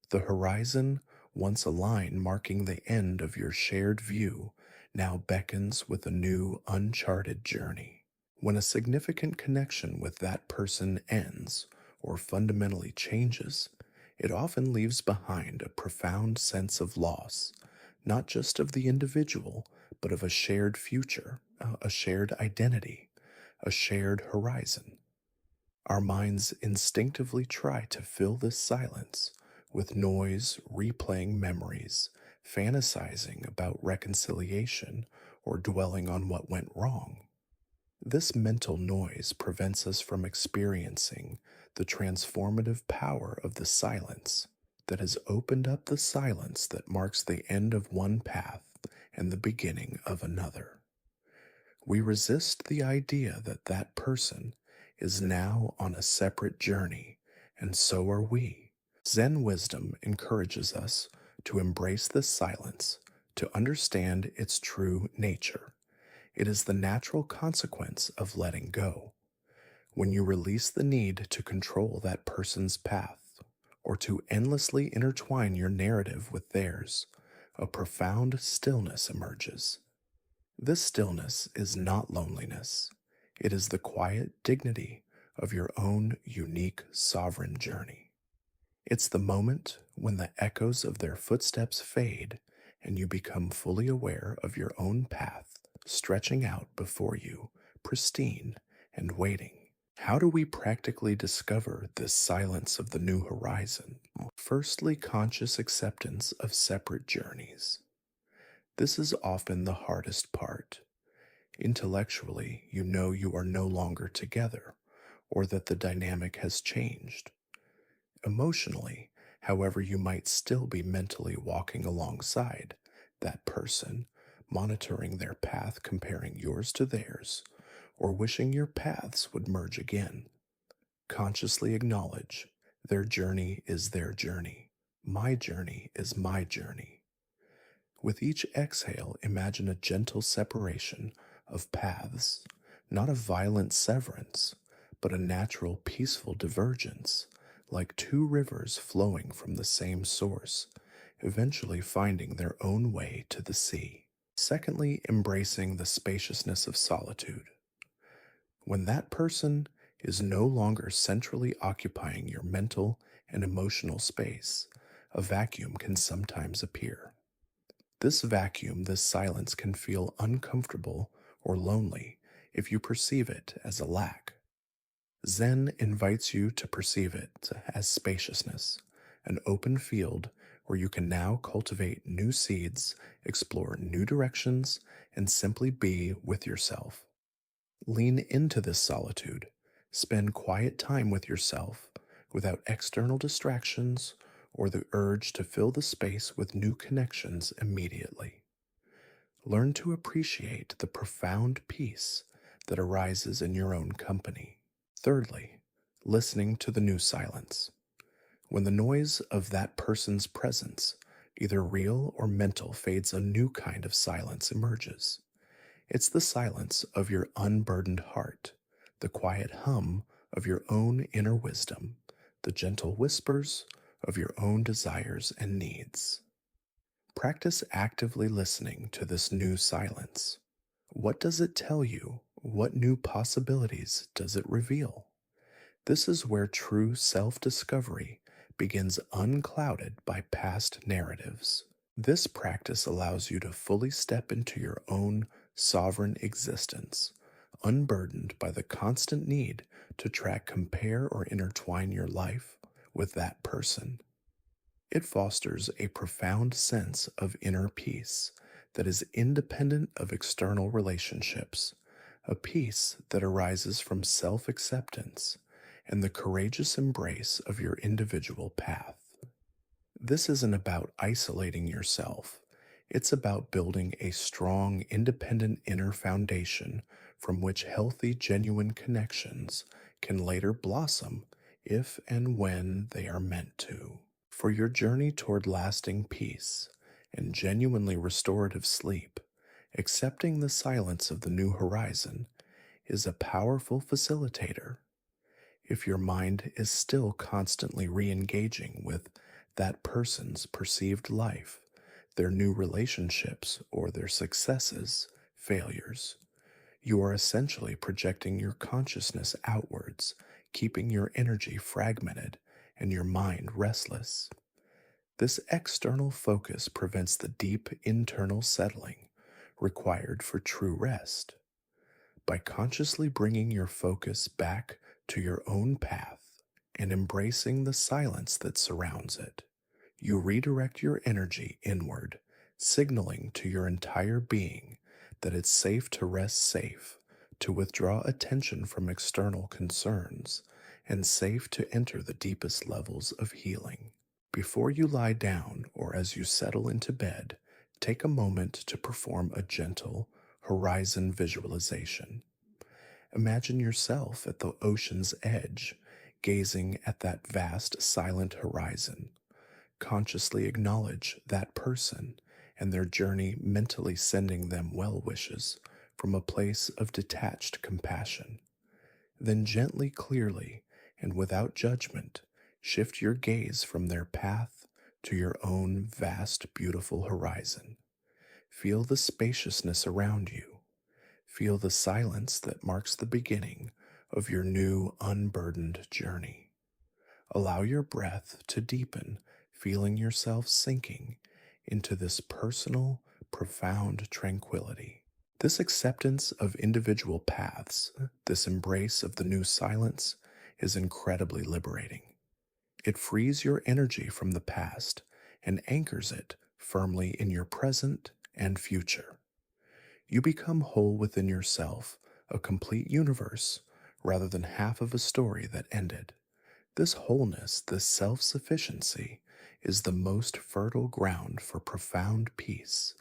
A: The horizon, once a line marking the end of your shared view, now beckons with a new, uncharted journey. When a significant connection with that person ends or fundamentally changes, it often leaves behind a profound sense of loss, not just of the individual, but of a shared future, a shared identity, a shared horizon. Our minds instinctively try to fill this silence with noise, replaying memories, fantasizing about reconciliation, or dwelling on what went wrong. This mental noise prevents us from experiencing the transformative power of the silence that has opened up the silence that marks the end of one path and the beginning of another. We resist the idea that that person is now on a separate journey, and so are we. Zen wisdom encourages us to embrace this silence, to understand its true nature. It is the natural consequence of letting go. When you release the need to control that person's path, or to endlessly intertwine your narrative with theirs, a profound stillness emerges. This stillness is not loneliness. It is the quiet dignity of your own unique sovereign journey. It's the moment when the echoes of their footsteps fade and you become fully aware of your own path stretching out before you, pristine and waiting. How do we practically discover this silence of the new horizon? Firstly, conscious acceptance of separate journeys. This is often the hardest part. Intellectually, you know you are no longer together, or that the dynamic has changed. Emotionally, however, you might still be mentally walking alongside that person, monitoring their path, comparing yours to theirs, or wishing your paths would merge again. Consciously acknowledge their journey is their journey. My journey is my journey. With each exhale, imagine a gentle separation of paths, not a violent severance, but a natural, peaceful divergence, like two rivers flowing from the same source, eventually finding their own way to the sea. Secondly, embracing the spaciousness of solitude. When that person is no longer centrally occupying your mental and emotional space, a vacuum can sometimes appear. This vacuum, this silence can feel uncomfortable or lonely if you perceive it as a lack. Zen invites you to perceive it as spaciousness, an open field where you can now cultivate new seeds, explore new directions, and simply be with yourself. Lean into this solitude. Spend quiet time with yourself without external distractions or the urge to fill the space with new connections immediately. Learn to appreciate the profound peace that arises in your own company. Thirdly, listening to the new silence. When the noise of that person's presence, either real or mental, fades, a new kind of silence emerges. It's the silence of your unburdened heart, the quiet hum of your own inner wisdom, the gentle whispers of your own desires and needs. Practice actively listening to this new silence. What does it tell you? What new possibilities does it reveal? This is where true self discovery begins, unclouded by past narratives. This practice allows you to fully step into your own sovereign existence, unburdened by the constant need to track, compare, or intertwine your life with that person. It fosters a profound sense of inner peace that is independent of external relationships, a peace that arises from self acceptance and the courageous embrace of your individual path. This isn't about isolating yourself. It's about building a strong, independent inner foundation from which healthy, genuine connections can later blossom if and when they are meant to. For your journey toward lasting peace and genuinely restorative sleep, accepting the silence of the new horizon is a powerful facilitator. If your mind is still constantly re engaging with that person's perceived life, their new relationships, or their successes, failures, you are essentially projecting your consciousness outwards, keeping your energy fragmented and your mind restless. This external focus prevents the deep internal settling required for true rest. By consciously bringing your focus back to your own path and embracing the silence that surrounds it, you redirect your energy inward, signaling to your entire being that it's safe to rest safe, to withdraw attention from external concerns, and safe to enter the deepest levels of healing. Before you lie down or as you settle into bed, take a moment to perform a gentle horizon visualization. Imagine yourself at the ocean's edge, gazing at that vast, silent horizon. Consciously acknowledge that person and their journey, mentally sending them well wishes from a place of detached compassion. Then gently, clearly, and without judgment, shift your gaze from their path to your own vast, beautiful horizon. Feel the spaciousness around you. Feel the silence that marks the beginning of your new, unburdened journey. Allow your breath to deepen, feeling yourself sinking into this personal, profound tranquility. This acceptance of individual paths, this embrace of the new silence, is incredibly liberating. It frees your energy from the past and anchors it firmly in your present and future. You become whole within yourself, a complete universe, rather than half of a story that ended. This wholeness, this self sufficiency, is the most fertile ground for profound peace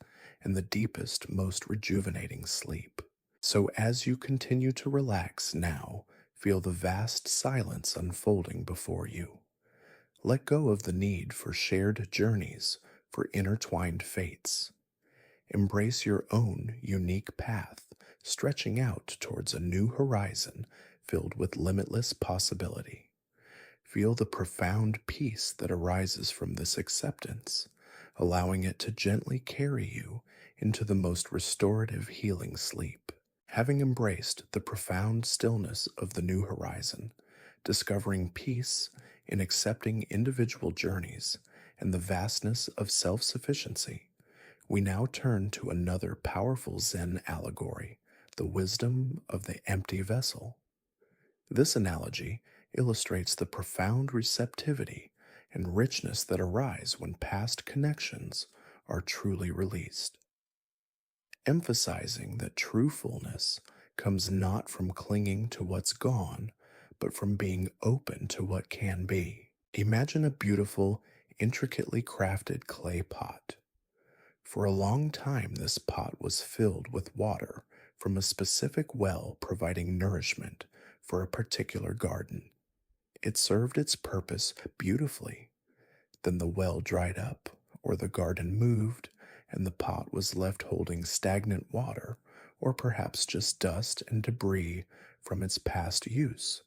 A: and the deepest, most rejuvenating sleep. So, as you continue to relax now, feel the vast silence unfolding before you. Let go of the need for shared journeys, for intertwined fates. Embrace your own unique path, stretching out towards a new horizon filled with limitless possibility. Feel the profound peace that arises from this acceptance, allowing it to gently carry you into the most restorative healing sleep. Having embraced the profound stillness of the new horizon, discovering peace in accepting individual journeys and the vastness of self sufficiency, we now turn to another powerful Zen allegory, the wisdom of the empty vessel. This analogy illustrates the profound receptivity and richness that arise when past connections are truly released, emphasizing that true fullness comes not from clinging to what's gone, but from being open to what can be. Imagine a beautiful, intricately crafted clay pot. For a long time, this pot was filled with water from a specific well providing nourishment for a particular garden. It served its purpose beautifully. Then the well dried up, or the garden moved, and the pot was left holding stagnant water, or perhaps just dust and debris from its past use.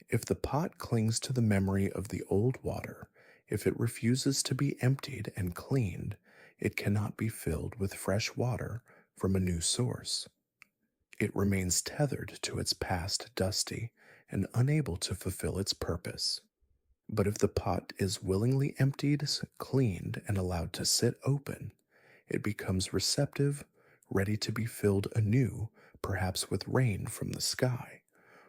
A: If the pot clings to the memory of the old water, if it refuses to be emptied and cleaned, it cannot be filled with fresh water from a new source. It remains tethered to its past dusty and unable to fulfill its purpose. But if the pot is willingly emptied, cleaned, and allowed to sit open, it becomes receptive, ready to be filled anew, perhaps with rain from the sky,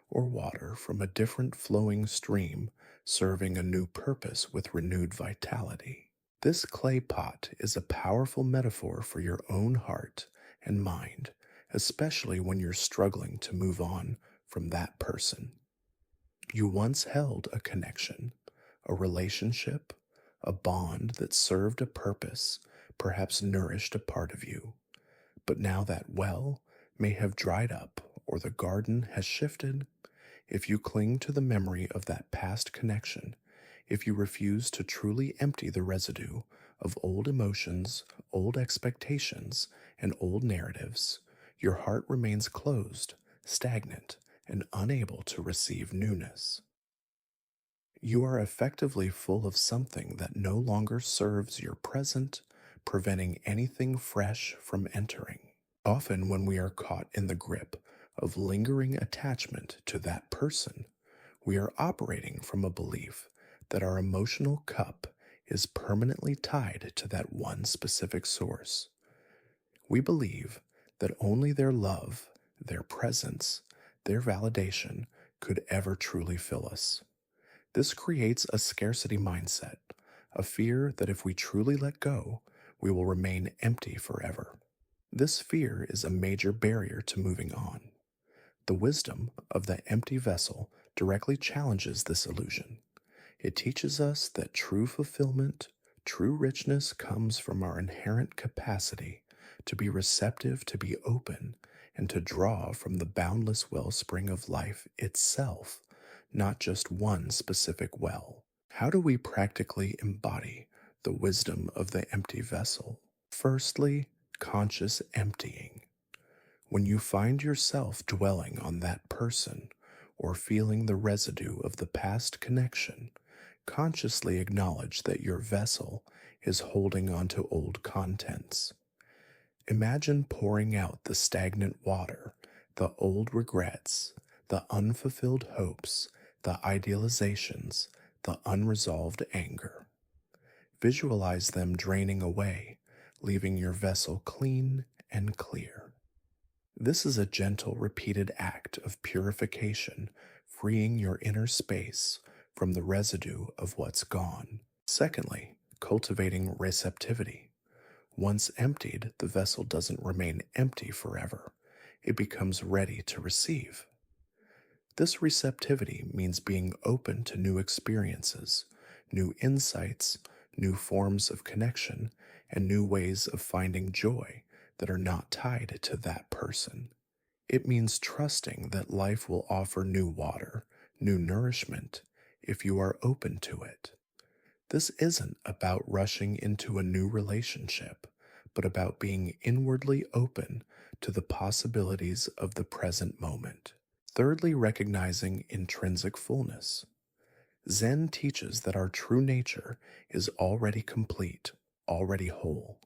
A: or water from a different flowing stream, serving a new purpose with renewed vitality. This clay pot is a powerful metaphor for your own heart and mind, especially when you're struggling to move on from that person. You once held a connection, a relationship, a bond that served a purpose, perhaps nourished a part of you. But now that well may have dried up or the garden has shifted. If you cling to the memory of that past connection, if you refuse to truly empty the residue of old emotions, old expectations, and old narratives, your heart remains closed, stagnant, and unable to receive newness. You are effectively full of something that no longer serves your present, preventing anything fresh from entering. Often, when we are caught in the grip of lingering attachment to that person, we are operating from a belief that our emotional cup is permanently tied to that one specific source. We believe that only their love, their presence, their validation could ever truly fill us. This creates a scarcity mindset, a fear that if we truly let go, we will remain empty forever. This fear is a major barrier to moving on. The wisdom of the empty vessel directly challenges this illusion. It teaches us that true fulfillment, true richness comes from our inherent capacity to be receptive, to be open, and to draw from the boundless wellspring of life itself, not just one specific well. How do we practically embody the wisdom of the empty vessel? Firstly, conscious emptying. When you find yourself dwelling on that person or feeling the residue of the past connection, consciously acknowledge that your vessel is holding on to old contents. Imagine pouring out the stagnant water, the old regrets, the unfulfilled hopes, the idealizations, the unresolved anger. Visualize them draining away, leaving your vessel clean and clear. This is a gentle, repeated act of purification, freeing your inner space from the residue of what's gone. Secondly, cultivating receptivity. Once emptied, the vessel doesn't remain empty forever. It becomes ready to receive. This receptivity means being open to new experiences, new insights, new forms of connection, and new ways of finding joy that are not tied to that person. It means trusting that life will offer new water, new nourishment, if you are open to it. This isn't about rushing into a new relationship, but about being inwardly open to the possibilities of the present moment. Thirdly, recognizing intrinsic fullness. Zen teaches that our true nature is already complete, already whole.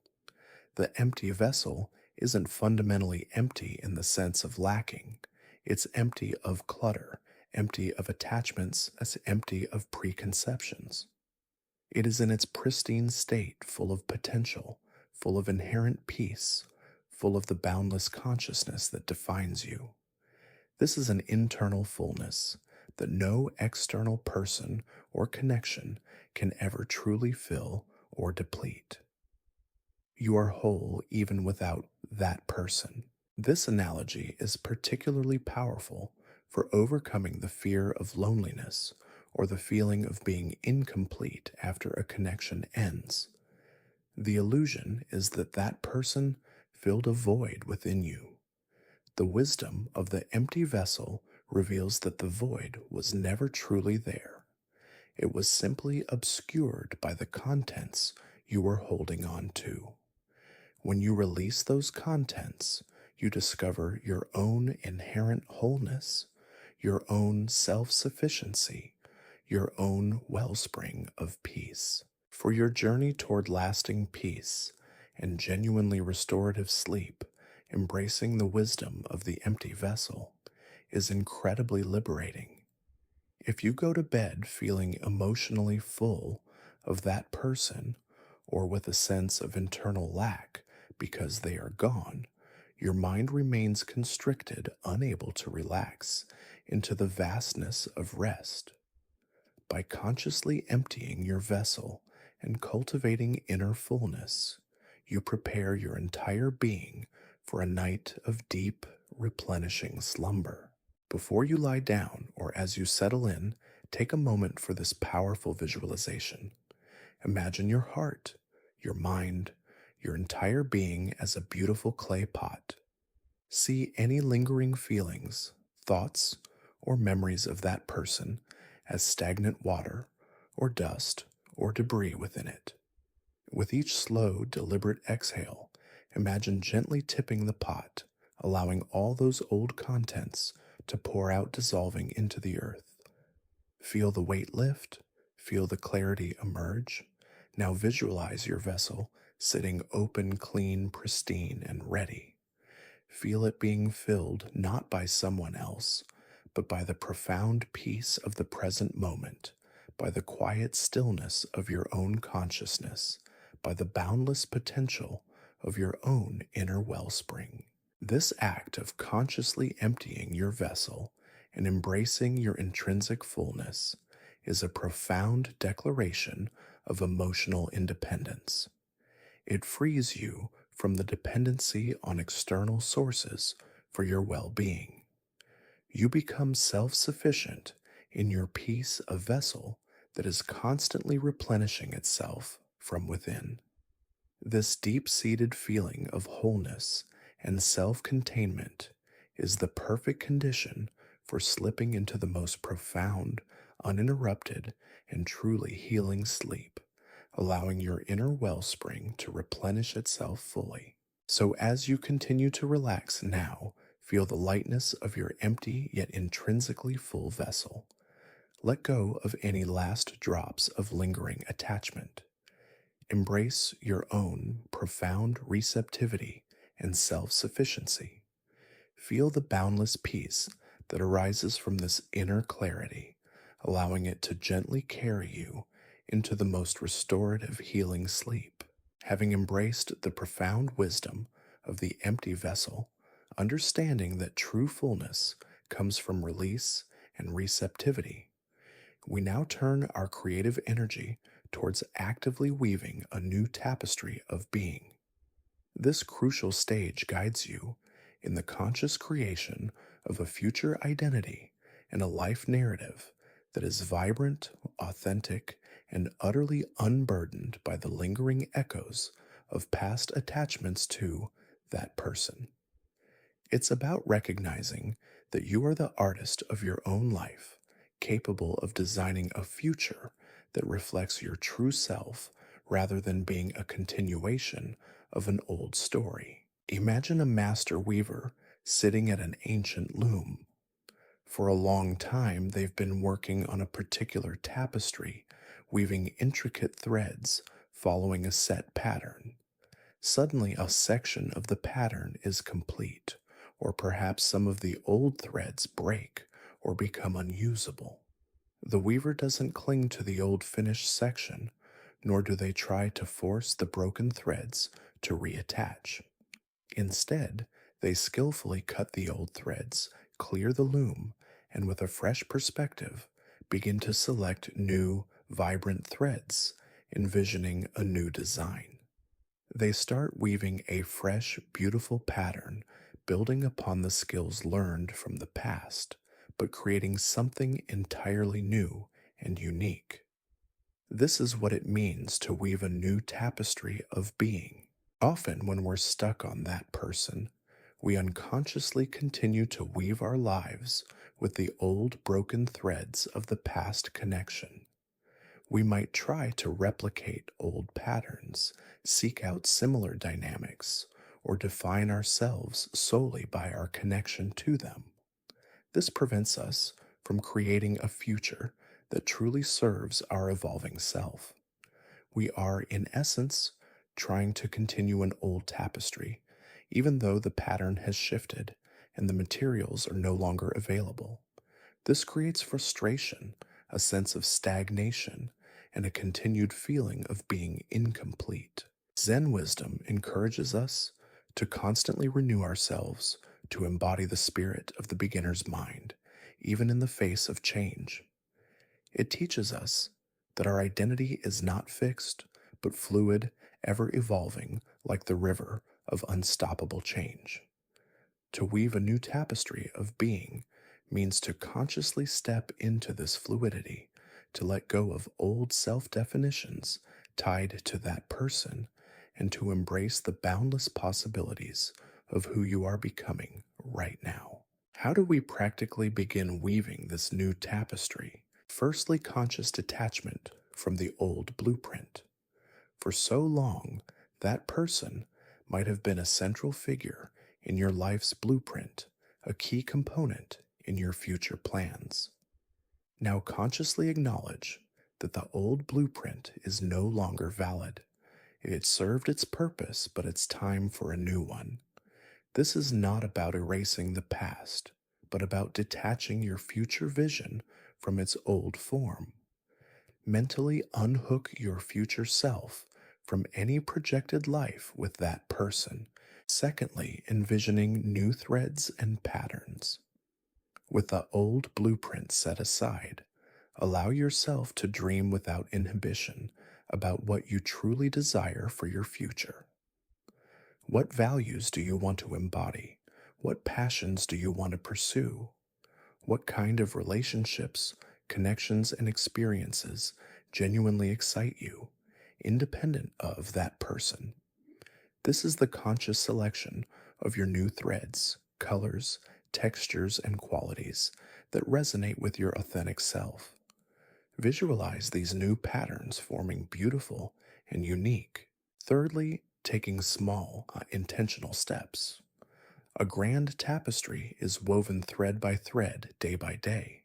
A: The empty vessel isn't fundamentally empty in the sense of lacking. It's empty of clutter, empty of attachments, as empty of preconceptions. It is in its pristine state, full of potential, full of inherent peace, full of the boundless consciousness that defines you. This is an internal fullness that no external person or connection can ever truly fill or deplete. You are whole even without that person. This analogy is particularly powerful for overcoming the fear of loneliness or the feeling of being incomplete after a connection ends. The illusion is that that person filled a void within you. The wisdom of the empty vessel reveals that the void was never truly there. It was simply obscured by the contents you were holding on to. When you release those contents, you discover your own inherent wholeness, your own self-sufficiency, your own wellspring of peace. For your journey toward lasting peace and genuinely restorative sleep, embracing the wisdom of the empty vessel is incredibly liberating. If you go to bed feeling emotionally full of that person or with a sense of internal lack because they are gone, your mind remains constricted, unable to relax into the vastness of rest. By consciously emptying your vessel and cultivating inner fullness, you prepare your entire being for a night of deep, replenishing slumber. Before you lie down or as you settle in, take a moment for this powerful visualization. Imagine your heart, your mind, your entire being as a beautiful clay pot. See any lingering feelings, thoughts, or memories of that person as stagnant water, or dust, or debris within it. With each slow, deliberate exhale, imagine gently tipping the pot, allowing all those old contents to pour out, dissolving into the earth. Feel the weight lift, feel the clarity emerge. Now visualize your vessel sitting open, clean, pristine, and ready. Feel it being filled not by someone else, but by the profound peace of the present moment, by the quiet stillness of your own consciousness, by the boundless potential of your own inner wellspring. This act of consciously emptying your vessel and embracing your intrinsic fullness is a profound declaration of emotional independence. It frees you from the dependency on external sources for your well being. You become self sufficient in your peace, a vessel that is constantly replenishing itself from within. This deep seated feeling of wholeness and self containment is the perfect condition for slipping into the most profound, uninterrupted, and truly healing sleep, allowing your inner wellspring to replenish itself fully. So, as you continue to relax now, feel the lightness of your empty yet intrinsically full vessel. Let go of any last drops of lingering attachment. Embrace your own profound receptivity and self sufficiency. Feel the boundless peace that arises from this inner clarity, allowing it to gently carry you into the most restorative, healing sleep. Having embraced the profound wisdom of the empty vessel, understanding that true fullness comes from release and receptivity, we now turn our creative energy towards actively weaving a new tapestry of being. This crucial stage guides you in the conscious creation of a future identity and a life narrative that is vibrant, authentic, and utterly unburdened by the lingering echoes of past attachments to that person. It's about recognizing that you are the artist of your own life, capable of designing a future that reflects your true self rather than being a continuation of an old story. Imagine a master weaver sitting at an ancient loom. For a long time, they've been working on a particular tapestry, weaving intricate threads following a set pattern. Suddenly, a section of the pattern is complete, or perhaps some of the old threads break or become unusable. The weaver doesn't cling to the old finished section, nor do they try to force the broken threads to reattach. Instead, they skillfully cut the old threads, clear the loom, and with a fresh perspective, begin to select new, vibrant threads, envisioning a new design. They start weaving a fresh, beautiful pattern, building upon the skills learned from the past, but creating something entirely new and unique. This is what it means to weave a new tapestry of being. Often, when we're stuck on that person, we unconsciously continue to weave our lives with the old broken threads of the past connection. We might try to replicate old patterns, seek out similar dynamics, or define ourselves solely by our connection to them. This prevents us from creating a future that truly serves our evolving self. We are, in essence, trying to continue an old tapestry, even though the pattern has shifted and the materials are no longer available. This creates frustration, a sense of stagnation, and a continued feeling of being incomplete. Zen wisdom encourages us to constantly renew ourselves to embody the spirit of the beginner's mind, even in the face of change. It teaches us that our identity is not fixed, but fluid, ever evolving like the river of unstoppable change. To weave a new tapestry of being means to consciously step into this fluidity, to let go of old self definitions tied to that person, and to embrace the boundless possibilities of who you are becoming right now. How do we practically begin weaving this new tapestry? Firstly, conscious detachment from the old blueprint. For so long, that person might have been a central figure in your life's blueprint, a key component in your future plans. Now consciously acknowledge that the old blueprint is no longer valid. It served its purpose, but it's time for a new one. This is not about erasing the past, but about detaching your future vision from its old form. Mentally unhook your future self from any projected life with that person. Secondly, envisioning new threads and patterns. With the old blueprint set aside, allow yourself to dream without inhibition about what you truly desire for your future. What values do you want to embody? What passions do you want to pursue? What kind of relationships, connections, and experiences genuinely excite you, independent of that person? This is the conscious selection of your new threads, colors, textures, and qualities that resonate with your authentic self. Visualize these new patterns forming beautiful and unique. Thirdly, taking small, intentional steps. A grand tapestry is woven thread by thread, day by day.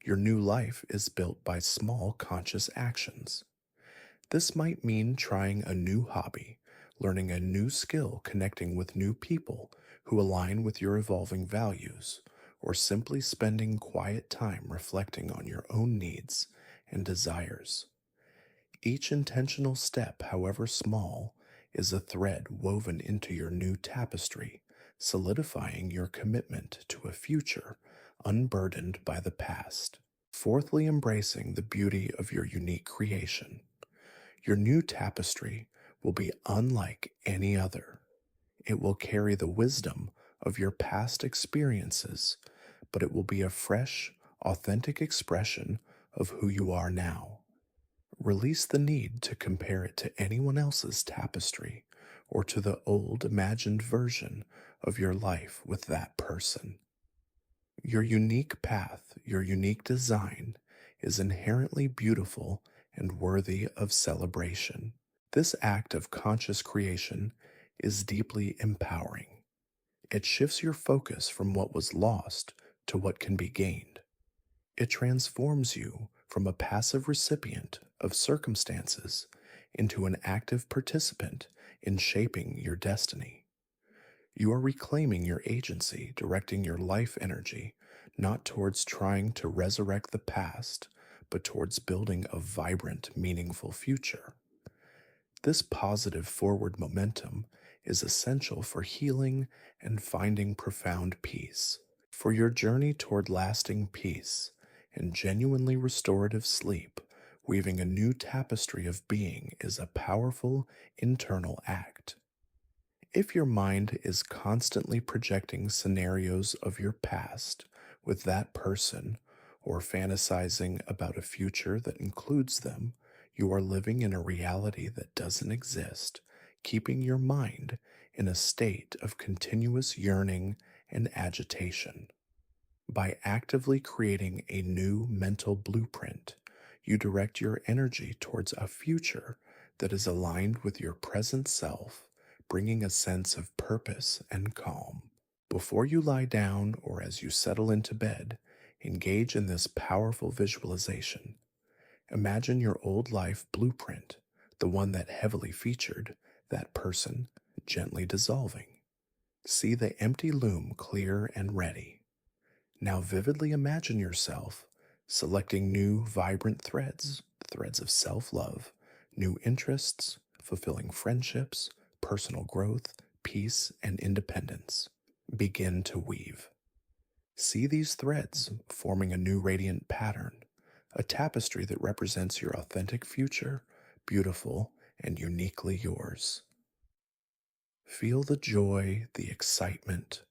A: Your new life is built by small conscious actions. This might mean trying a new hobby, learning a new skill, connecting with new people who align with your evolving values, or simply spending quiet time reflecting on your own needs and desires. Each intentional step, however small, is a thread woven into your new tapestry, solidifying your commitment to a future unburdened by the past. Fourthly, embracing the beauty of your unique creation. Your new tapestry will be unlike any other. It will carry the wisdom of your past experiences, but it will be a fresh, authentic expression of who you are now. Release the need to compare it to anyone else's tapestry or to the old imagined version of your life with that person. Your unique path, your unique design is inherently beautiful and worthy of celebration. This act of conscious creation is deeply empowering. It shifts your focus from what was lost to what can be gained. It transforms you from a passive recipient of circumstances into an active participant in shaping your destiny. You are reclaiming your agency, directing your life energy not towards trying to resurrect the past, but towards building a vibrant, meaningful future. This positive forward momentum is essential for healing and finding profound peace. For your journey toward lasting peace and genuinely restorative sleep, weaving a new tapestry of being is a powerful internal act. If your mind is constantly projecting scenarios of your past with that person or fantasizing about a future that includes them, you are living in a reality that doesn't exist, keeping your mind in a state of continuous yearning and agitation. By actively creating a new mental blueprint, you direct your energy towards a future that is aligned with your present self, bringing a sense of purpose and calm. Before you lie down or as you settle into bed, engage in this powerful visualization. Imagine your old life blueprint, the one that heavily featured that person, gently dissolving. See the empty loom clear and ready. Now vividly imagine yourself selecting new, vibrant threads, threads of self love, new interests, fulfilling friendships, personal growth, peace, and independence. Begin to weave. See these threads forming a new radiant pattern, a tapestry that represents your authentic future, beautiful and uniquely yours. Feel the joy, the excitement,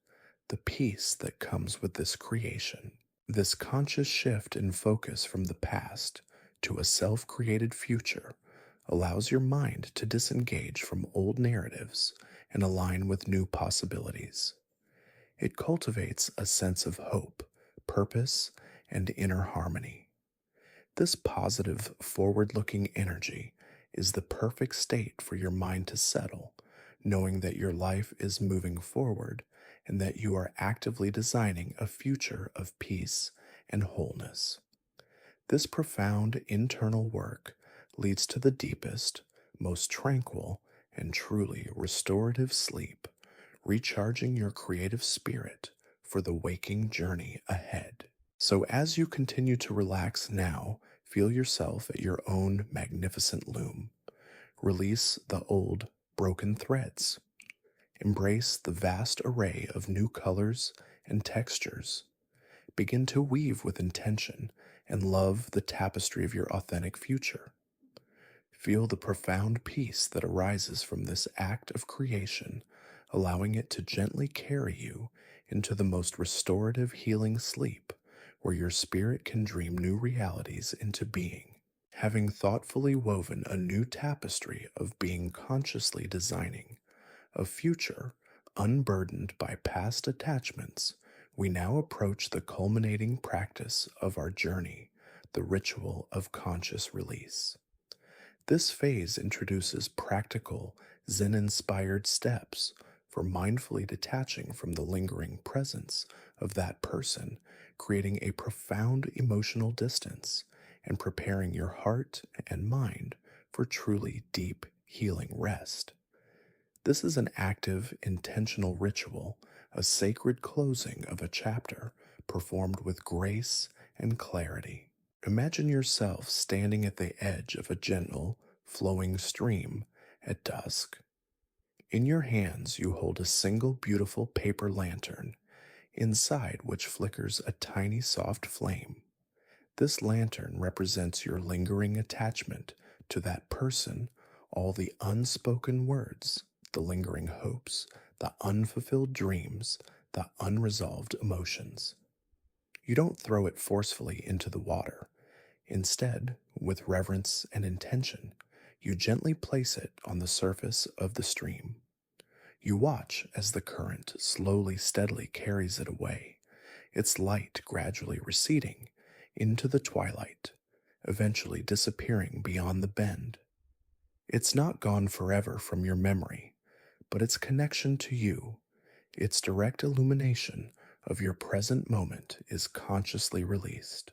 A: the peace that comes with this creation. This conscious shift in focus from the past to a self created future allows your mind to disengage from old narratives and align with new possibilities. It cultivates a sense of hope, purpose, and inner harmony. This positive, forward looking energy is the perfect state for your mind to settle, knowing that your life is moving forward and that you are actively designing a future of peace and wholeness. This profound internal work leads to the deepest, most tranquil, and truly restorative sleep, recharging your creative spirit for the waking journey ahead. So, as you continue to relax now, feel yourself at your own magnificent loom. Release the old, broken threads. Embrace the vast array of new colors and textures. Begin to weave with intention and love the tapestry of your authentic future. Feel the profound peace that arises from this act of creation, allowing it to gently carry you into the most restorative healing sleep where your spirit can dream new realities into being. Having thoughtfully woven a new tapestry of being consciously designing a future unburdened by past attachments, we now approach the culminating practice of our journey, the ritual of conscious release. This phase introduces practical, Zen inspired steps for mindfully detaching from the lingering presence of that person, creating a profound emotional distance, and preparing your heart and mind for truly deep, healing rest. This is an active, intentional ritual, a sacred closing of a chapter performed with grace and clarity. Imagine yourself standing at the edge of a gentle, flowing stream at dusk. In your hands, you hold a single beautiful paper lantern, inside which flickers a tiny soft flame. This lantern represents your lingering attachment to that person, all the unspoken words, the lingering hopes, the unfulfilled dreams, the unresolved emotions. You don't throw it forcefully into the water. Instead, with reverence and intention, you gently place it on the surface of the stream. You watch as the current slowly, steadily carries it away, its light gradually receding into the twilight, eventually disappearing beyond the bend. It's not gone forever from your memory, but its connection to you, its direct illumination of your present moment is consciously released.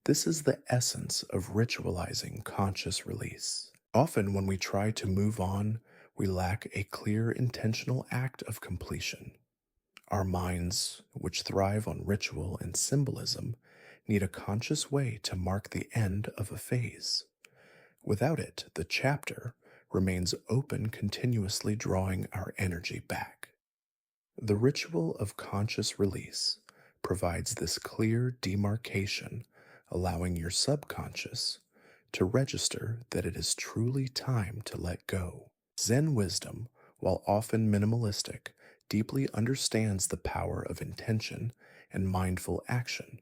A: This is the essence of ritualizing conscious release. Often, when we try to move on, we lack a clear, intentional act of completion. Our minds, which thrive on ritual and symbolism, need a conscious way to mark the end of a phase. Without it, the chapter remains open, continuously drawing our energy back. The ritual of conscious release provides this clear demarcation, allowing your subconscious to register that it is truly time to let go. Zen wisdom, while often minimalistic, deeply understands the power of intention and mindful action.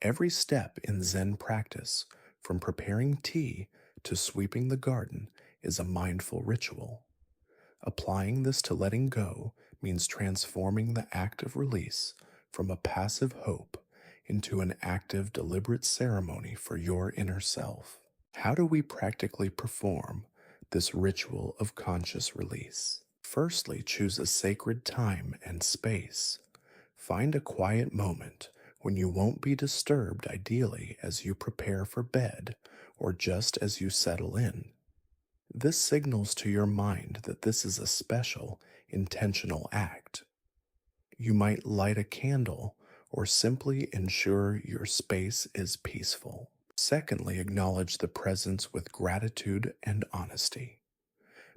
A: Every step in Zen practice, from preparing tea to sweeping the garden, is a mindful ritual. Applying this to letting go means transforming the act of release from a passive hope into an active, deliberate ceremony for your inner self. How do we practically perform this ritual of conscious release? Firstly, choose a sacred time and space. Find a quiet moment when you won't be disturbed, ideally as you prepare for bed or just as you settle in. This signals to your mind that this is a special, intentional act. You might light a candle or simply ensure your space is peaceful. Secondly, acknowledge the presence with gratitude and honesty.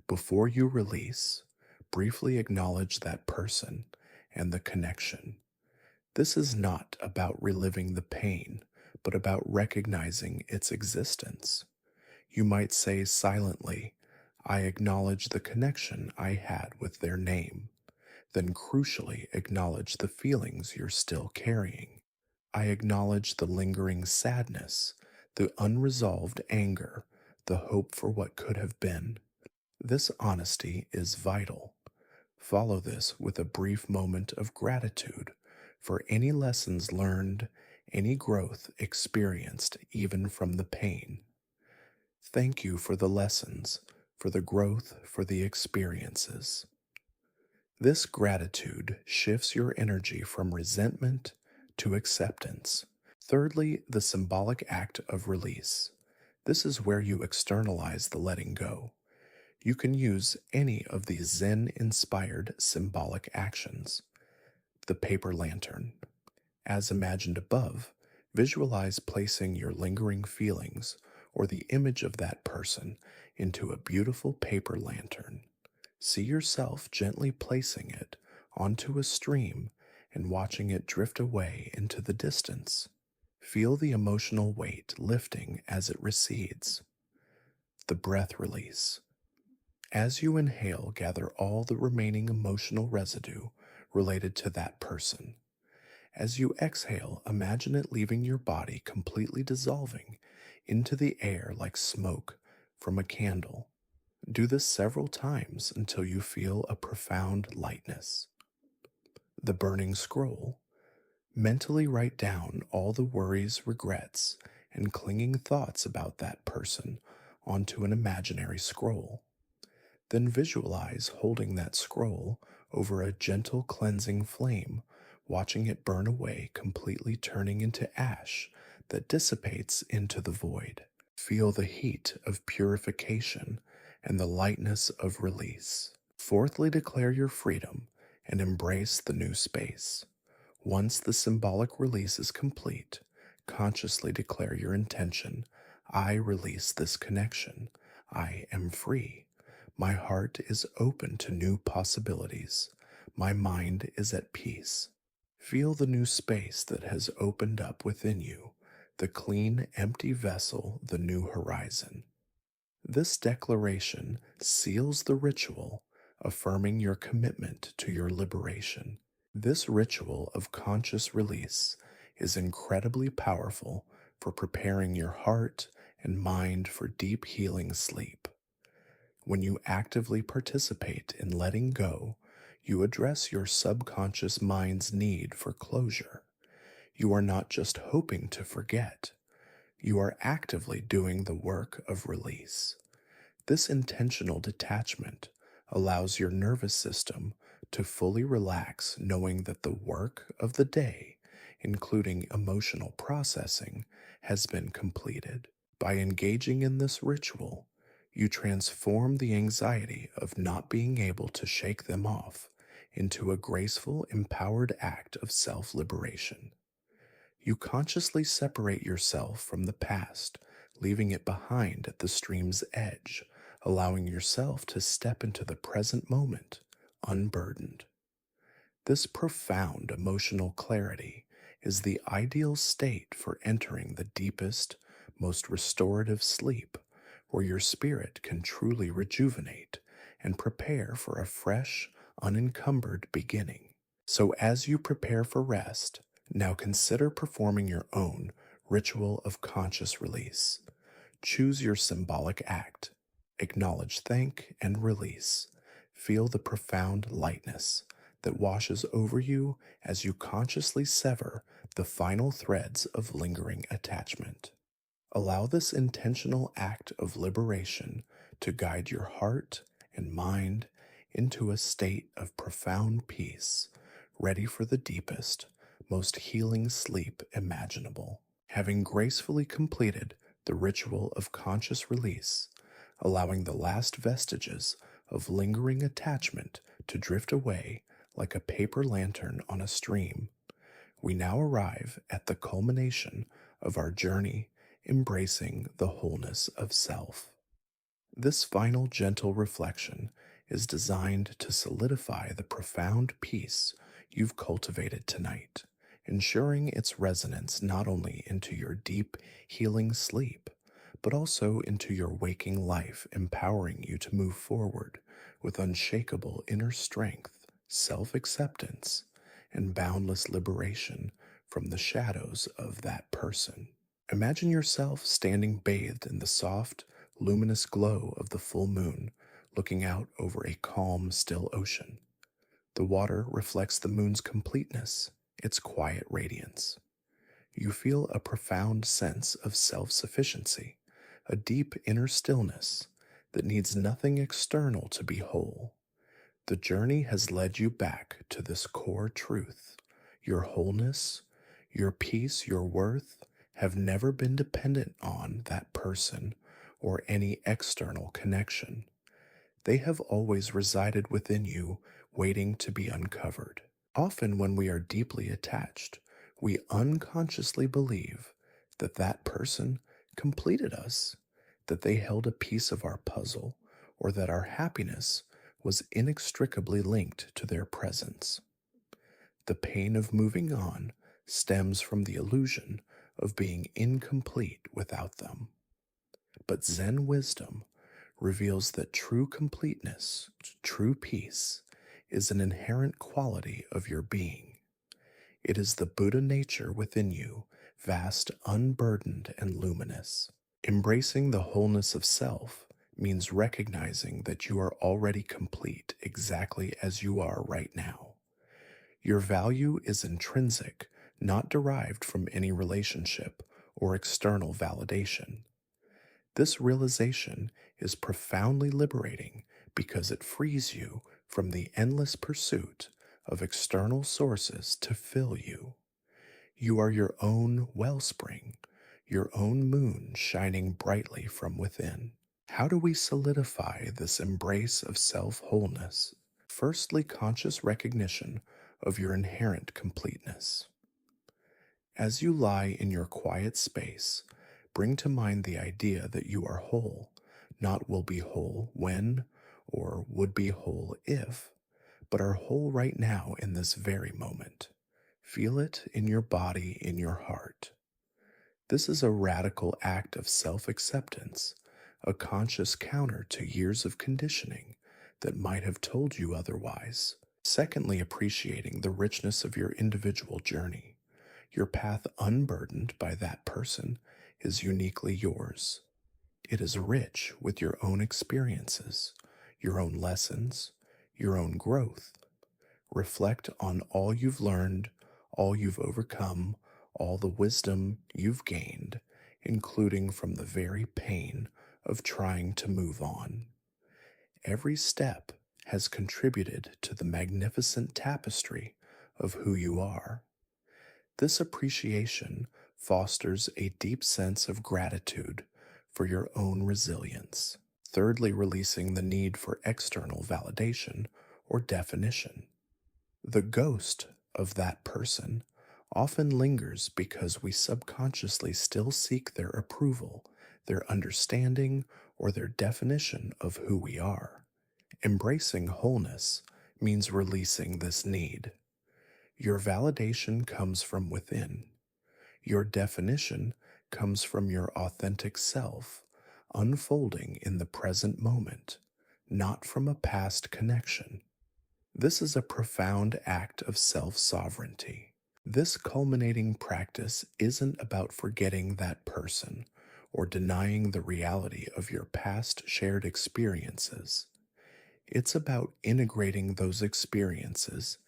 A: Before you release, briefly acknowledge that person and the connection. This is not about reliving the pain, but about recognizing its existence. You might say silently, I acknowledge the connection I had with their name. Then crucially acknowledge the feelings you're still carrying. I acknowledge the lingering sadness, the unresolved anger, the hope for what could have been. This honesty is vital. Follow this with a brief moment of gratitude for any lessons learned, any growth experienced even from the pain. Thank you for the lessons, for the growth, for the experiences. This gratitude shifts your energy from resentment to acceptance. Thirdly, the symbolic act of release. This is where you externalize the letting go. You can use any of these Zen inspired symbolic actions. The paper lantern. As imagined above, visualize placing your lingering feelings or the image of that person into a beautiful paper lantern. See yourself gently placing it onto a stream and watching it drift away into the distance. Feel the emotional weight lifting as it recedes. The breath release. As you inhale, gather all the remaining emotional residue related to that person. As you exhale, imagine it leaving your body, completely dissolving into the air like smoke from a candle. Do this several times until you feel a profound lightness. The burning scroll. Mentally write down all the worries, regrets, and clinging thoughts about that person onto an imaginary scroll. Then visualize holding that scroll over a gentle cleansing flame, watching it burn away, completely turning into ash that dissipates into the void. Feel the heat of purification and the lightness of release. Fourthly, declare your freedom and embrace the new space. Once the symbolic release is complete, consciously declare your intention. I release this connection. I am free. My heart is open to new possibilities. My mind is at peace. Feel the new space that has opened up within you, the clean, empty vessel, the new horizon. This declaration seals the ritual, affirming your commitment to your liberation. This ritual of conscious release is incredibly powerful for preparing your heart and mind for deep healing sleep. When you actively participate in letting go, you address your subconscious mind's need for closure. You are not just hoping to forget, you are actively doing the work of release. This intentional detachment allows your nervous system to fully relax, knowing that the work of the day, including emotional processing, has been completed. By engaging in this ritual, you transform the anxiety of not being able to shake them off into a graceful, empowered act of self liberation. You consciously separate yourself from the past, leaving it behind at the stream's edge, allowing yourself to step into the present moment unburdened. This profound emotional clarity is the ideal state for entering the deepest, most restorative sleep, where your spirit can truly rejuvenate and prepare for a fresh, unencumbered beginning. So, as you prepare for rest, now consider performing your own ritual of conscious release. Choose your symbolic act. Acknowledge, thank, and release. Feel the profound lightness that washes over you as you consciously sever the final threads of lingering attachment. Allow this intentional act of liberation to guide your heart and mind into a state of profound peace, ready for the deepest, most healing sleep imaginable. Having gracefully completed the ritual of conscious release, allowing the last vestiges of lingering attachment to drift away like a paper lantern on a stream, we now arrive at the culmination of our journey embracing the wholeness of self. This final gentle reflection is designed to solidify the profound peace you've cultivated tonight, ensuring its resonance not only into your deep, healing sleep, but also into your waking life, empowering you to move forward with unshakable inner strength, self acceptance, and boundless liberation from the shadows of that person. Imagine yourself standing bathed in the soft, luminous glow of the full moon, looking out over a calm, still ocean. The water reflects the moon's completeness, its quiet radiance. You feel a profound sense of self sufficiency, a deep inner stillness that needs nothing external to be whole. The journey has led you back to this core truth. Your wholeness, your peace, your worth have never been dependent on that person or any external connection. They have always resided within you, waiting to be uncovered. Often, when we are deeply attached, we unconsciously believe that that person completed us, that they held a piece of our puzzle, or that our happiness was inextricably linked to their presence. The pain of moving on stems from the illusion of being incomplete without them. But Zen wisdom reveals that true completeness, true peace, is an inherent quality of your being. It is the Buddha nature within you, vast, unburdened, and luminous. Embracing the wholeness of self means recognizing that you are already complete exactly as you are right now. Your value is intrinsic, not derived from any relationship or external validation. This realization is profoundly liberating because it frees you from the endless pursuit of external sources to fill you. You are your own wellspring, your own moon shining brightly from within. How do we solidify this embrace of self wholeness? Firstly, conscious recognition of your inherent completeness. As you lie in your quiet space, bring to mind the idea that you are whole, not will be whole when or would be whole if, but are whole right now in this very moment. Feel it in your body, in your heart. This is a radical act of self acceptance, a conscious counter to years of conditioning that might have told you otherwise. Secondly, appreciating the richness of your individual journey. Your path unburdened by that person is uniquely yours. It is rich with your own experiences, your own lessons, your own growth. Reflect on all you've learned, all you've overcome, all the wisdom you've gained, including from the very pain of trying to move on. Every step has contributed to the magnificent tapestry of who you are. This appreciation fosters a deep sense of gratitude for your own resilience. Thirdly, releasing the need for external validation or definition. The ghost of that person often lingers because we subconsciously still seek their approval, their understanding, or their definition of who we are. Embracing wholeness means releasing this need. Your validation comes from within. Your definition comes from your authentic self, unfolding in the present moment, not from a past connection. This is a profound act of self-sovereignty. This culminating practice isn't about forgetting that person or denying the reality of your past shared experiences. It's about integrating those experiences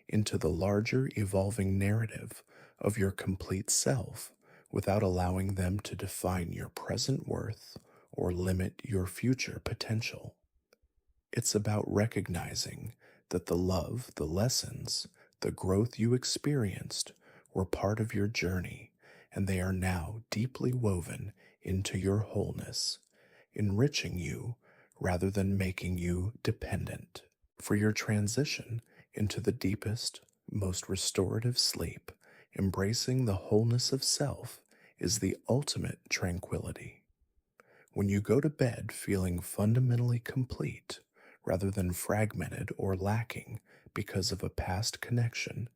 A: into the larger evolving narrative of your complete self without allowing them to define your present worth or limit your future potential. It's about recognizing that the love, the lessons, the growth you experienced were part of your journey, and they are now deeply woven into your wholeness, enriching you rather than making you dependent. For your transition into the deepest, most restorative sleep, Embracing the wholeness of self is the ultimate tranquility. When you go to bed feeling fundamentally complete rather than fragmented or lacking because of a past connection,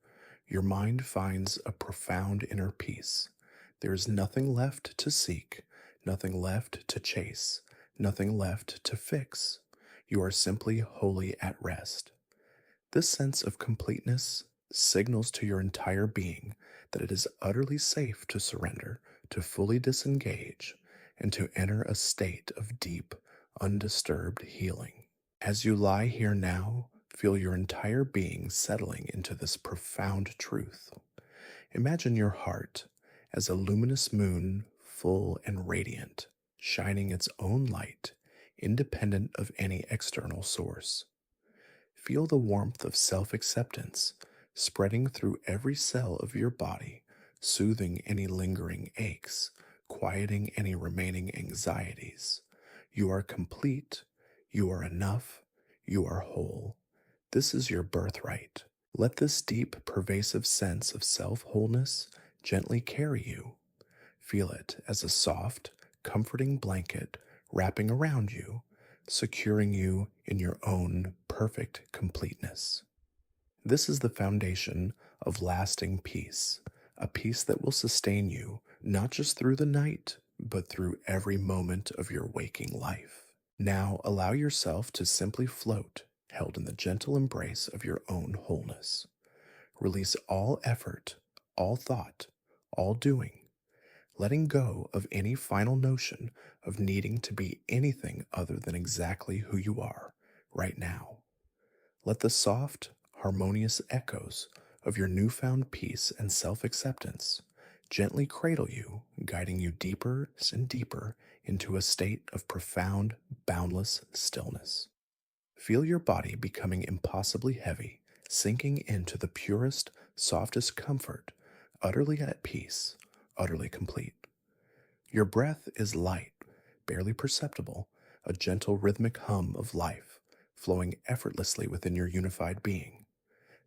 A: your mind finds a profound inner peace. There is nothing left to seek, nothing left to chase, nothing left to fix. You are simply wholly at rest. This sense of completeness signals to your entire being that it is utterly safe to surrender, to fully disengage, and to enter a state of deep, undisturbed healing. As you lie here now, feel your entire being settling into this profound truth. Imagine your heart as a luminous moon, full and radiant, shining its own light, independent of any external source. Feel the warmth of self acceptance spreading through every cell of your body, soothing any lingering aches, quieting any remaining anxieties. You are complete, you are enough, you are whole. This is your birthright. Let this deep, pervasive sense of self wholeness gently carry you. Feel it as a soft, comforting blanket wrapping around you, securing you in your own perfect completeness. This is the foundation of lasting peace, a peace that will sustain you not just through the night, but through every moment of your waking life. Now allow yourself to simply float, held in the gentle embrace of your own wholeness. Release all effort, all thought, all doing, letting go of any final notion of needing to be anything other than exactly who you are right now. Let the soft, harmonious echoes of your newfound peace and self acceptance gently cradle you, guiding you deeper and deeper into a state of profound, boundless stillness. Feel your body becoming impossibly heavy, sinking into the purest, softest comfort, utterly at peace, utterly complete. Your breath is light, barely perceptible, a gentle rhythmic hum of life, flowing effortlessly within your unified being.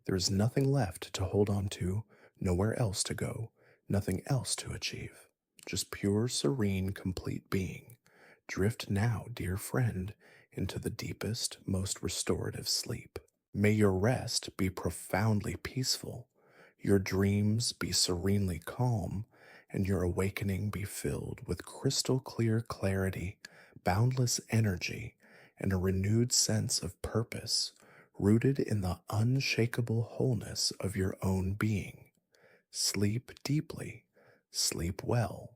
A: There is nothing left to hold on to, nowhere else to go, nothing else to achieve. Just pure, serene, complete being. Drift now, dear friend, into the deepest, most restorative sleep. May your rest be profoundly peaceful, your dreams be serenely calm, and your awakening be filled with crystal clear clarity, boundless energy, and a renewed sense of purpose, rooted in the unshakable wholeness of your own being. Sleep deeply, sleep well,